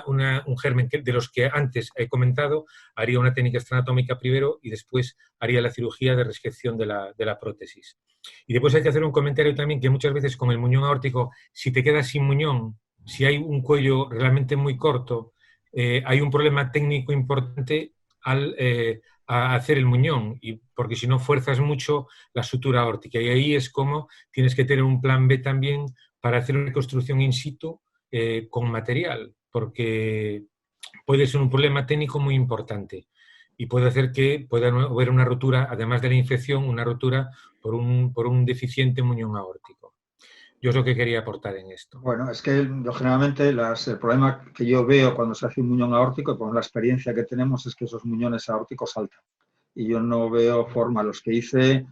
un germen de los que antes he comentado, haría una técnica extraanatómica primero y después haría la cirugía de resección de la prótesis. Y después hay que hacer un comentario también que muchas veces con el muñón aórtico, si te quedas sin muñón, si hay un cuello realmente muy corto, hay un problema técnico importante a hacer el muñón, porque si no fuerzas mucho la sutura aórtica. Y ahí es como tienes que tener un plan B también para hacer una reconstrucción in situ con material, porque puede ser un problema técnico muy importante y puede hacer que pueda haber una rotura, además de la infección, una rotura por un deficiente muñón aórtico. Yo es lo que quería aportar en esto. Bueno, es que yo generalmente el problema que yo veo cuando se hace un muñón aórtico, con la experiencia que tenemos, es que esos muñones aórticos saltan. Y yo no veo forma. Los que hice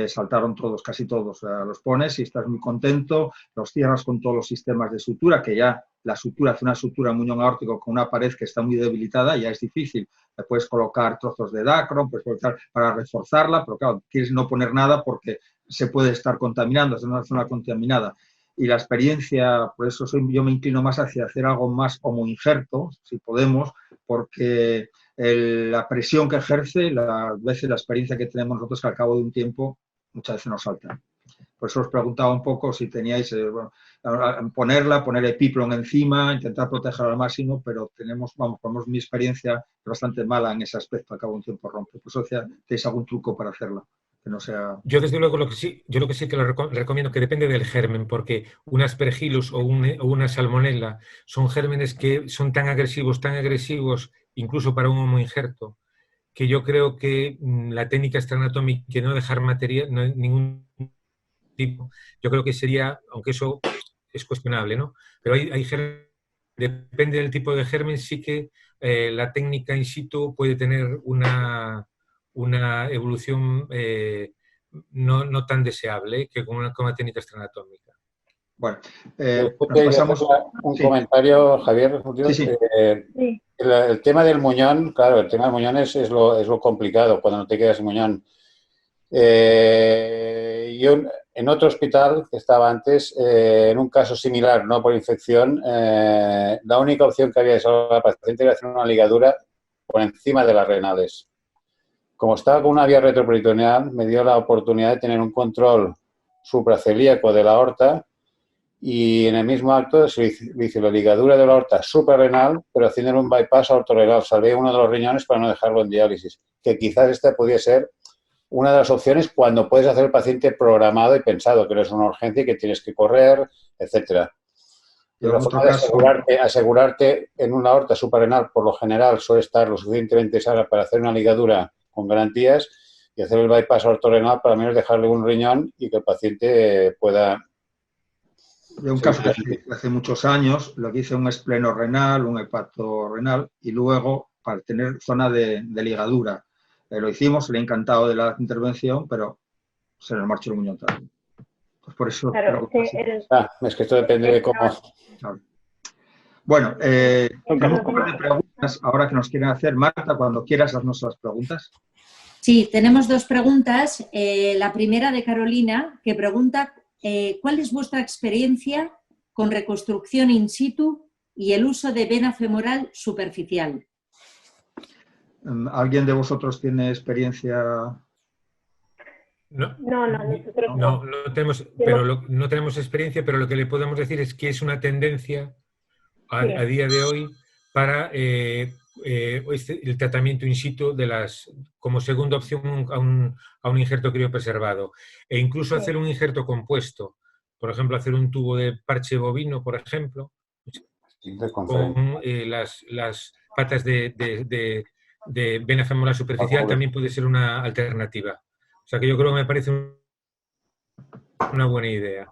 saltaron todos, casi todos. O sea, los pones y estás muy contento, los cierras con todos los sistemas de sutura, que ya la sutura, hace una sutura muñón aórtico con una pared que está muy debilitada, ya es difícil. Le puedes colocar trozos de dacron, puedes colocar para reforzarla, pero claro, quieres no poner nada porque se puede estar contaminando, es una zona contaminada. Y la experiencia, por eso yo me inclino más hacia hacer algo más como injerto, si podemos, porque la presión que ejerce, a veces la experiencia que tenemos nosotros, que al cabo de un tiempo muchas veces nos salta. Por eso os preguntaba un poco si teníais, poner epiplon encima, intentar protegerlo al máximo, pero vamos, mi experiencia es bastante mala en ese aspecto, al cabo de un tiempo rompe. Por eso tenéis algún truco para hacerlo, que no sea... Yo desde luego lo que sí que lo recomiendo, que depende del germen, porque un Aspergillus o una Salmonella son gérmenes que son tan agresivos, incluso para un homoinjerto, que yo creo que la técnica extranatómica, que no dejar material, no, ningún tipo, yo creo que sería, aunque eso es cuestionable, ¿no? Pero hay gérmenes, depende del tipo de germen, sí que la técnica in situ puede tener una evolución no tan deseable que con una técnica extranatómica. Bueno, pasamos un comentario, Javier. Sí. El tema del muñón, claro, el tema del muñón es lo complicado cuando no te quedas sin muñón. Yo en otro hospital que estaba antes, en un caso similar, no por infección, la única opción que había de salvar al paciente era hacer una ligadura por encima de las renales. Como estaba con una vía retroperitoneal, me dio la oportunidad de tener un control supracelíaco de la aorta y en el mismo acto se hizo la ligadura de la aorta suprarrenal, pero haciendo un bypass aortorenal. Salvé uno de los riñones para no dejarlo en diálisis, que quizás esta podría ser una de las opciones cuando puedes hacer el paciente programado y pensado que eres una urgencia y que tienes que correr, etcétera. Pero la forma de asegurarte en una aorta suprarrenal, por lo general, suele estar lo suficientemente sana para hacer una ligadura con garantías y hacer el bypass aortorenal para al menos dejarle un riñón y que el paciente pueda... De un caso que hace muchos años, lo que hice un espleno-renal, un hepato-renal y luego para tener zona de ligadura. Lo hicimos, le he encantado de la intervención, pero se nos marchó el muñón también. Pues por eso... Claro, es que esto depende de cómo... Claro. Bueno, tenemos un par de preguntas ahora que nos quieren hacer. Marta, cuando quieras, haznos las preguntas. Sí, tenemos dos preguntas. La primera de Carolina, que pregunta ¿cuál es vuestra experiencia con reconstrucción in situ y el uso de vena femoral superficial? ¿Alguien de vosotros tiene experiencia? No tenemos, pero no tenemos experiencia, pero lo que le podemos decir es que es una tendencia a día de hoy para el tratamiento in situ como segunda opción a un injerto criopreservado. E incluso hacer un injerto compuesto. Por ejemplo, hacer un tubo de parche bovino, por ejemplo, con las patas de vena femoral superficial también puede ser una alternativa. O sea que yo creo que me parece una buena idea.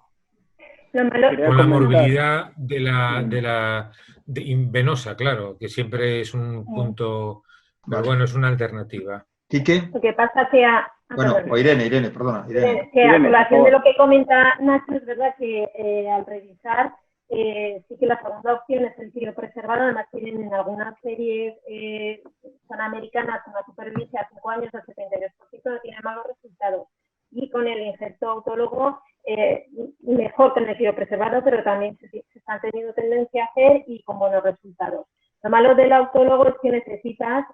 Con la morbilidad venosa, claro, que siempre es un punto, pero bueno, es una alternativa. ¿Quique? Lo que pasa que o Irene, perdona. Que a colación de lo que comenta Nacho, es verdad que al revisar sí que la segunda opción es el criopreservado. Además tienen en algunas series panamericanas una supervivencia a 5 años, al 72%, no tiene malos resultados. Y con el injerto autólogo, mejor que en el criopreservado, pero también se están teniendo tendencia a hacer y con buenos resultados. Lo malo del autólogo es que necesitas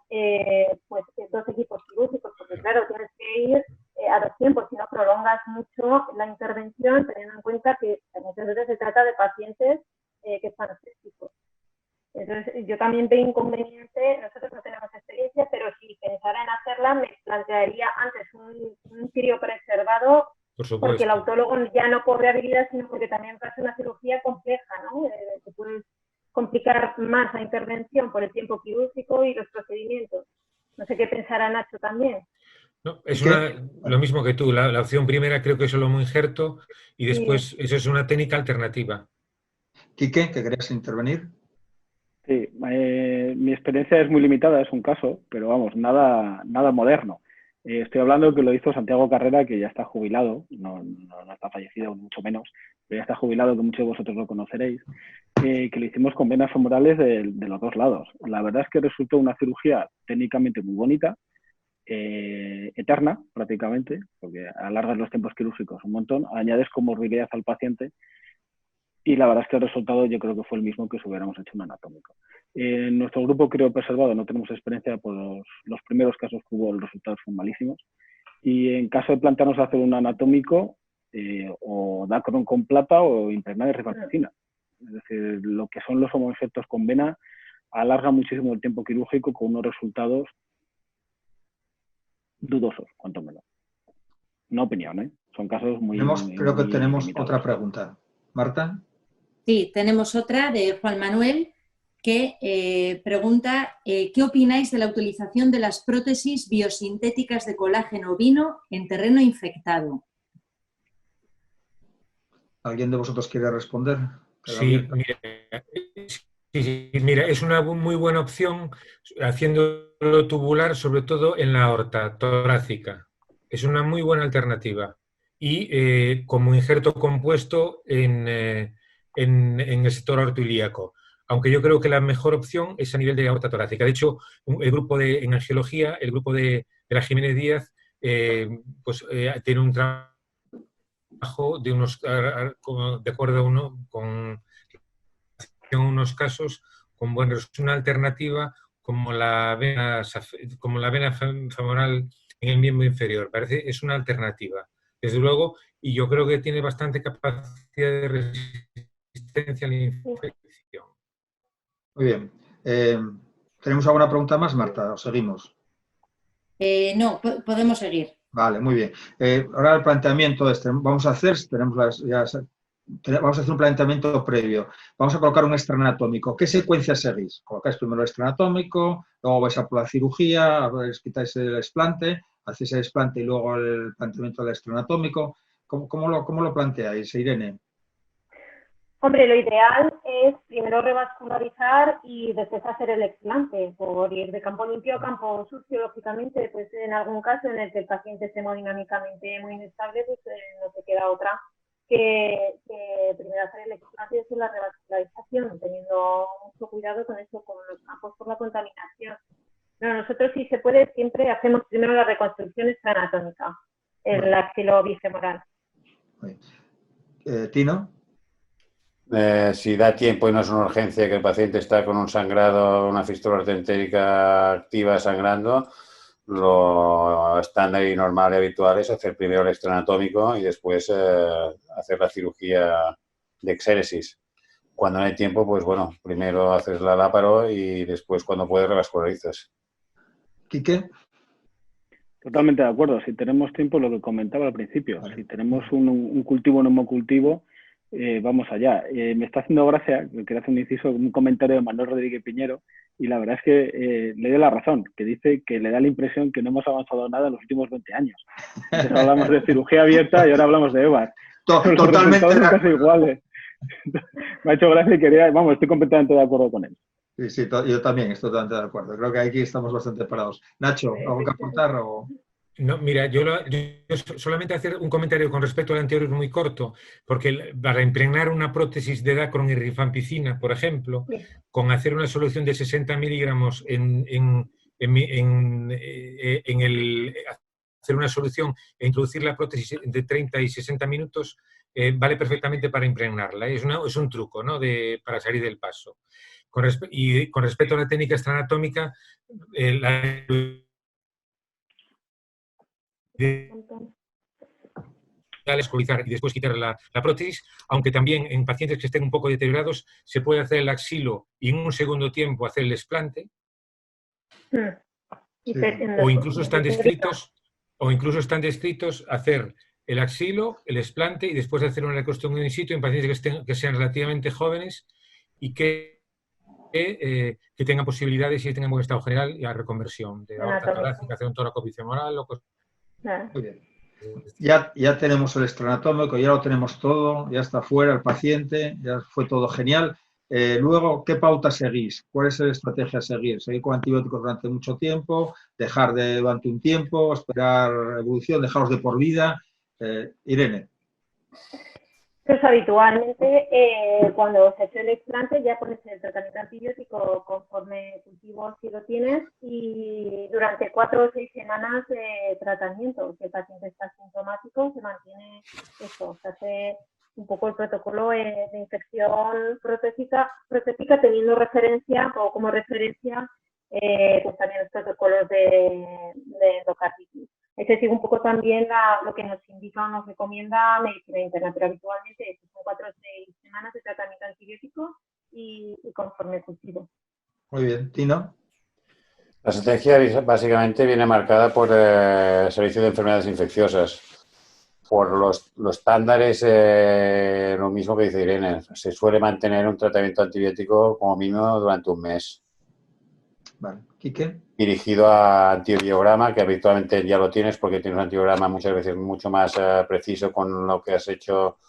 pues 2 equipos quirúrgicos, porque claro, tienes que ir a 2 tiempos, si no prolongas mucho la intervención, teniendo en cuenta que muchas veces se trata de pacientes que están escépticos. Entonces, yo también veo inconveniente, nosotros no tenemos experiencia, pero si pensara en hacerla, me plantearía antes un criopreservado, porque el autólogo ya no por viabilidad, sino porque también hace una cirugía compleja, ¿no? Que puedes complicar más la intervención por el tiempo quirúrgico y los procedimientos. No sé qué pensará Nacho también. No, es lo mismo que tú. La opción primera creo que es solo un injerto y después eso es una técnica alternativa. Quique, ¿que querías intervenir? Sí, mi experiencia es muy limitada, es un caso, pero vamos, nada moderno. Estoy hablando de que lo hizo Santiago Carrera, que ya está jubilado, no está fallecido, mucho menos, pero ya está jubilado, que muchos de vosotros lo conoceréis, que lo hicimos con venas femorales de los dos lados. La verdad es que resultó una cirugía técnicamente muy bonita, eterna prácticamente, porque alargas los tiempos quirúrgicos un montón, añades comorbilidad al paciente y la verdad es que el resultado yo creo que fue el mismo que si hubiéramos hecho un anatómico. En nuestro grupo criopreservado no tenemos experiencia por los primeros casos que hubo, los resultados son malísimos. Y en caso de plantearnos hacer un anatómico, o dacron con plata o impregnar de rifampicina. Es decir, lo que son los homoinjertos con vena alarga muchísimo el tiempo quirúrgico con unos resultados dudosos, cuanto menos. Una opinión, ¿eh? Son casos muy Creo que tenemos limitados. otra pregunta. ¿Marta? Sí, tenemos otra de Juan Manuel que pregunta ¿qué opináis de la utilización de las prótesis biosintéticas de colágeno ovino en terreno infectado? ¿Alguien de vosotros quiere responder? Sí, mira, es una muy buena opción haciéndolo tubular, sobre todo en la aorta torácica. Es una muy buena alternativa. Y como injerto compuesto en el sector aortoilíaco. Aunque yo creo que la mejor opción es a nivel de aorta torácica. De hecho, el grupo en angiología, el grupo de la Jiménez Díaz, tiene un trabajo de unos, de acuerdo a uno, con unos casos con buen resultado. Una alternativa como la vena femoral en el miembro inferior. Parece es una alternativa, desde luego, y yo creo que tiene bastante capacidad de resistencia a la infección. Muy bien. ¿Tenemos alguna pregunta más, Marta? ¿O seguimos? No, podemos seguir. Vale, muy bien. Ahora el planteamiento vamos a hacer un planteamiento previo. Vamos a colocar un extraanatómico. ¿Qué secuencia seguís? Colocáis primero el extraanatómico, luego vais a por la cirugía, quitáis el explante, hacéis el explante y luego el planteamiento del extraanatómico. ¿Cómo lo planteáis, Irene? Hombre, lo ideal es primero revascularizar y después hacer el explante, por ir de campo limpio a campo sucio, lógicamente, pues en algún caso en el que el paciente esté hemodinámicamente muy inestable, pues no te queda otra que primero hacer el explante y después la revascularización, teniendo mucho cuidado con eso, con los campos por la contaminación. No, nosotros, si se puede, siempre hacemos primero la reconstrucción extraanatómica, el axilo bifemoral. ¿Tino? Si da tiempo y no es una urgencia que el paciente está con un sangrado, una fístula arterientérica activa sangrando, lo estándar y normal y habitual es hacer primero el extraanatómico y después hacer la cirugía de exéresis. Cuando no hay tiempo, pues bueno, primero haces la láparo y después cuando puedes revascularizas. ¿Quique? Totalmente de acuerdo. Si tenemos tiempo, lo que comentaba al principio, vale. Si tenemos un cultivo, un homocultivo, vamos allá. Me está haciendo gracia, quería hacer un inciso, un comentario de Manuel Rodríguez Piñero, y la verdad es que le doy la razón, que dice que le da la impresión que no hemos avanzado nada en los últimos 20 años. Antes hablamos de cirugía abierta y ahora hablamos de EVAR. Totalmente. Los resultados son casi iguales. Me ha hecho gracia y estoy completamente de acuerdo con él. Sí, yo también estoy totalmente de acuerdo. Creo que aquí estamos bastante parados. Nacho, ¿algo que aportar? No, mira, yo solamente hacer un comentario con respecto al anterior muy corto, porque para impregnar una prótesis de dacron y rifampicina, por ejemplo, con hacer una solución de 60 miligramos hacer una solución e introducir la prótesis de 30 y 60 minutos, vale perfectamente para impregnarla. Es un truco, ¿no? Para salir del paso. Con respecto a la técnica extraanatómica, y después quitar la prótesis, aunque también en pacientes que estén un poco deteriorados se puede hacer el axilo y en un segundo tiempo hacer el explante, o incluso están descritos hacer el axilo, el explante y después hacer una reconstrucción in situ en pacientes que sean relativamente jóvenes y que tengan posibilidades y tengan buen estado general y a reconversión de aorta torácica, hacer un tóraco bifemoral o cosas Muy bien. Ya tenemos el extranatómico, ya lo tenemos todo, ya está fuera el paciente, ya fue todo genial. Luego, ¿qué pauta seguís? ¿Cuál es la estrategia a seguir? ¿Seguir con antibióticos durante mucho tiempo? ¿Dejar durante un tiempo? ¿Esperar evolución? ¿Dejarlos de por vida? Irene. Pues habitualmente cuando se ha hecho el explante ya pones el tratamiento antibiótico conforme cultivo si lo tienes y durante 4 o 6 semanas de tratamiento. Si el paciente está sintomático se mantiene eso, se hace un poco el protocolo de infección protésica teniendo referencia o como referencia pues también los protocolos de endocarditis. Ese sigue un poco también lo que nos indica o nos recomienda medicina interna, pero habitualmente son 4 o 6 semanas de tratamiento antibiótico y conforme cultivo. Muy bien. ¿Tino? La estrategia básicamente viene marcada por el Servicio de Enfermedades Infecciosas. Por los estándares, lo mismo que dice Irene, se suele mantener un tratamiento antibiótico como mínimo durante un mes. Vale. ¿Quique? Dirigido a antibiograma, que habitualmente ya lo tienes porque tienes un antibiograma muchas veces mucho más preciso con lo que has hecho,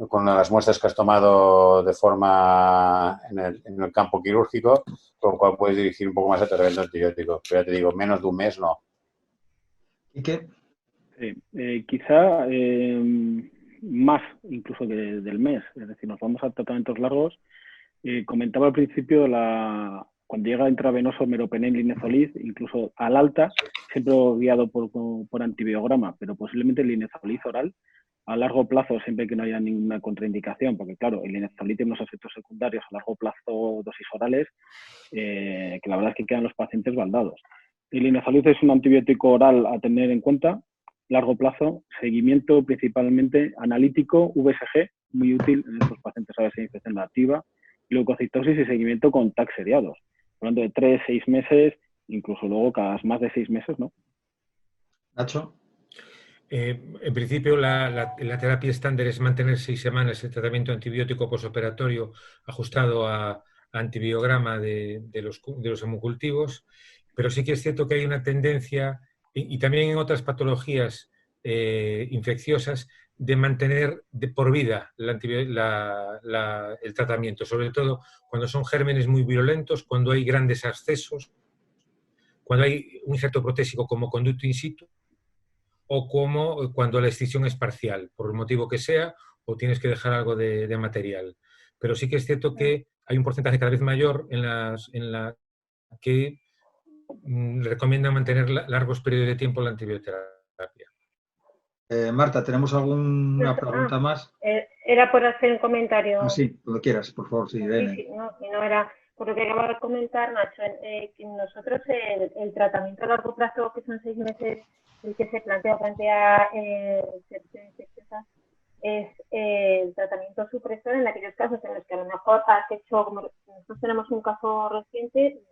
con las muestras que has tomado de forma en el campo quirúrgico, con lo cual puedes dirigir un poco más el tratamiento antibiótico. Pero ya te digo, menos de un mes no. ¿Quique? Sí, quizá más incluso que del mes, es decir, nos vamos a tratamientos largos. Comentaba al principio cuando llega intravenoso meropenem linezolid, incluso al alta, siempre guiado por antibiograma, pero posiblemente el linezolid oral a largo plazo, siempre que no haya ninguna contraindicación, porque claro, el linezolid tiene unos efectos secundarios a largo plazo, dosis orales, que la verdad es que quedan los pacientes baldados. El linezolid es un antibiótico oral a tener en cuenta, largo plazo, seguimiento principalmente analítico, VSG, muy útil en estos pacientes a veces de infección activa, leucocitosis y seguimiento con TAC seriados. Hablando de 3, 6 meses, incluso luego cada más de 6 meses, ¿no? Nacho. En principio, la terapia estándar es mantener 6 semanas el tratamiento antibiótico posoperatorio ajustado a antibiograma de los hemocultivos, pero sí que es cierto que hay una tendencia, y también en otras patologías infecciosas, de mantener de por vida el tratamiento, sobre todo cuando son gérmenes muy virulentos, cuando hay grandes abscesos, cuando hay un injerto protésico como conducto in situ, o como cuando la excisión es parcial, por el motivo que sea, o tienes que dejar algo de material. Pero sí que es cierto que hay un porcentaje cada vez mayor en la que recomiendan mantener largos periodos de tiempo la antibioterapia. Marta, ¿tenemos alguna pregunta más? Era por hacer un comentario. Sí, cuando quieras, por favor. Sí, sí, no era por lo que acabo de comentar, Nacho. Que nosotros el tratamiento a largo plazo, que son 6 meses, el que se plantea es el tratamiento supresor en aquellos casos en los que a lo mejor has hecho, como nosotros tenemos un caso reciente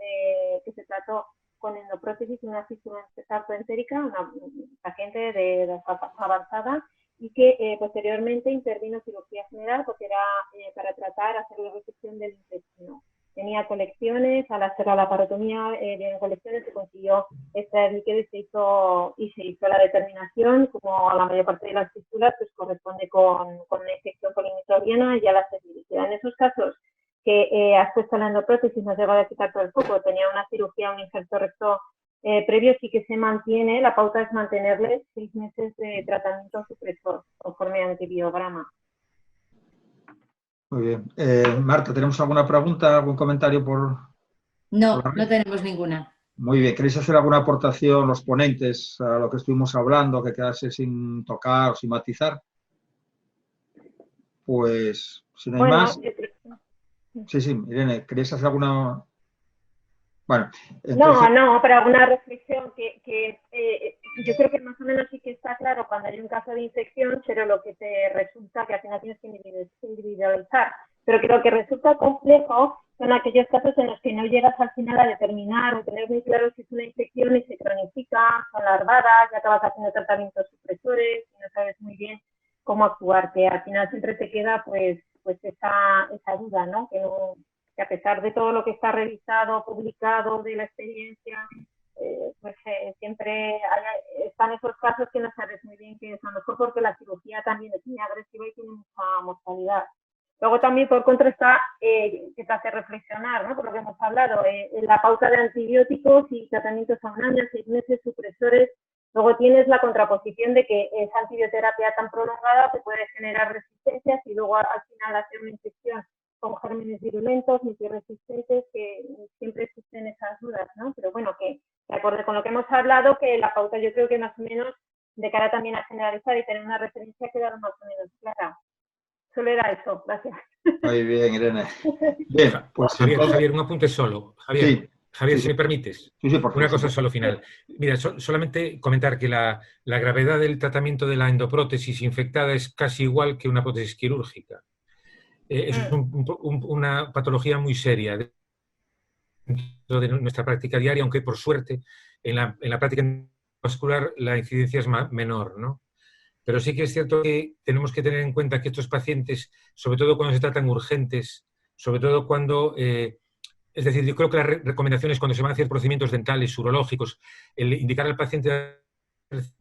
que se trató con endoprótesis y una fístula sarcoentérica, una paciente de edad avanzada, y que posteriormente intervino cirugía general porque era para tratar, hacer la resección del intestino. Tenía colecciones, al hacer la laparotomía de colecciones se consiguió extraer líquido y se hizo la determinación, como la mayor parte de las fístulas pues corresponde con una infección polimicrobiana y ya la se dirigida. En esos casos que has puesto la endoprótesis, no has llegado a quitar todo el foco, tenía una cirugía, un injerto recto previo, sí que se mantiene, la pauta es mantenerle 6 meses de tratamiento supresor conforme a antibiograma. Muy bien. Marta, ¿tenemos alguna pregunta, algún comentario No tenemos ninguna. Muy bien. ¿Queréis hacer alguna aportación los ponentes a lo que estuvimos hablando, que quedase sin tocar o sin matizar? Pues, si no hay más... Sí, Irene, ¿queréis hacer alguna...? Bueno, entonces... No, pero alguna reflexión que yo creo que más o menos sí que está claro cuando hay un caso de infección, pero lo que te resulta que al final tienes que individualizar. Pero creo que resulta complejo son aquellos casos en los que no llegas al final a determinar o tener muy claro si es una infección y se cronifica, son larvadas, ya acabas haciendo tratamientos supresores y no sabes muy bien cómo actuar, que al final siempre te queda pues esa duda, ¿no? Que a pesar de todo lo que está revisado, publicado, de la experiencia, siempre están esos casos que no sabes muy bien qué es, a lo mejor porque la cirugía también es muy agresiva y tiene mucha mortalidad. Luego también, por contra, está que te hace reflexionar, ¿no? Por lo que hemos hablado, la pauta de antibióticos y tratamientos a 1 año, 6 meses, supresores. Luego tienes la contraposición de que esa antibioterapia tan prolongada te puede generar resistencias y luego al final hacer una infección con gérmenes virulentos, multiresistentes, que siempre existen esas dudas, ¿no? Pero bueno, que de acuerdo con lo que hemos hablado, que la pauta yo creo que más o menos, de cara también a generalizar y tener una referencia, ha quedado más o menos clara. Solo era eso, gracias. Muy bien, Irene. Bien, pues Javier, un apunte solo. Javier, sí, si me permites. Sí, por favor. Una cosa solo final. Mira, solamente comentar que la gravedad del tratamiento de la endoprótesis infectada es casi igual que una prótesis quirúrgica. Es una patología muy seria dentro de nuestra práctica diaria, aunque por suerte en la práctica vascular la incidencia es menor, ¿no? Pero sí que es cierto que tenemos que tener en cuenta que estos pacientes, sobre todo cuando se tratan urgentes, sobre todo cuando, es decir, yo creo que las recomendaciones cuando se van a hacer procedimientos dentales, urológicos, el indicar al paciente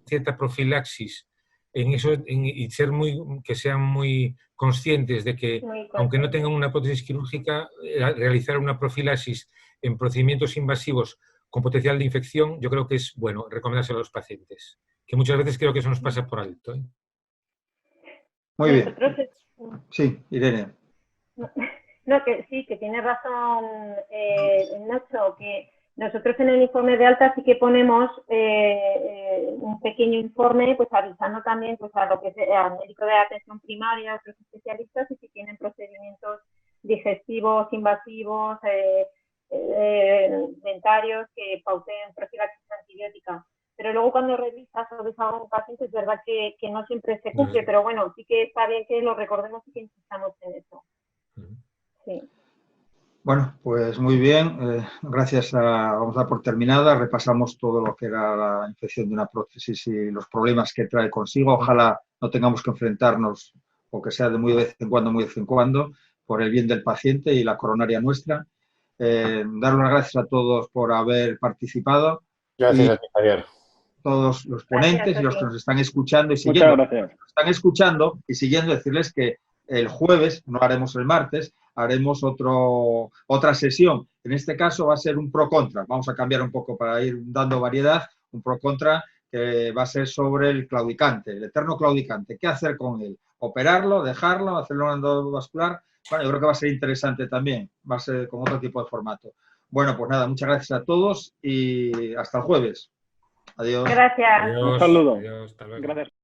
cierta profilaxis en eso, y que sean muy conscientes de que, aunque no tengan una prótesis quirúrgica, realizar una profilaxis en procedimientos invasivos con potencial de infección, yo creo que es bueno recomendárselo a los pacientes, que muchas veces creo que eso nos pasa por alto. Muy bien. Sí, Irene. No, que sí, que tiene razón Nacho, que nosotros en el informe de alta sí que ponemos un pequeño informe, pues avisando también pues a lo que al médico de atención primaria, a otros especialistas, y si tienen procedimientos digestivos, invasivos, dentarios, que pauten profilaxis antibiótica. Pero luego cuando revisas o ves a un paciente es verdad que no siempre se cumple, pero bueno, sí que está bien que lo recordemos y que insistamos en eso. Sí. Bueno, pues muy bien. Gracias vamos a dar por terminada. Repasamos todo lo que era la infección de una prótesis y los problemas que trae consigo. Ojalá no tengamos que enfrentarnos, o que sea de muy de vez en cuando, por el bien del paciente y la coronaria nuestra. Dar las gracias a todos por haber participado. Gracias a ti, Javier. Todos los ponentes y los que nos están escuchando y siguiendo. Muchas gracias. Nos están escuchando y siguiendo, decirles que el jueves, no haremos el martes, haremos otra sesión. En este caso va a ser un pro-contra. Vamos a cambiar un poco para ir dando variedad. Un pro-contra que va a ser sobre el claudicante, el eterno claudicante. ¿Qué hacer con él? ¿Operarlo? ¿Dejarlo? ¿Hacerlo endovascular? Bueno, yo creo que va a ser interesante también. Va a ser con otro tipo de formato. Bueno, pues nada, muchas gracias a todos y hasta el jueves. Adiós. Gracias. Adiós, Un saludo. adiós, hasta luego. Gracias.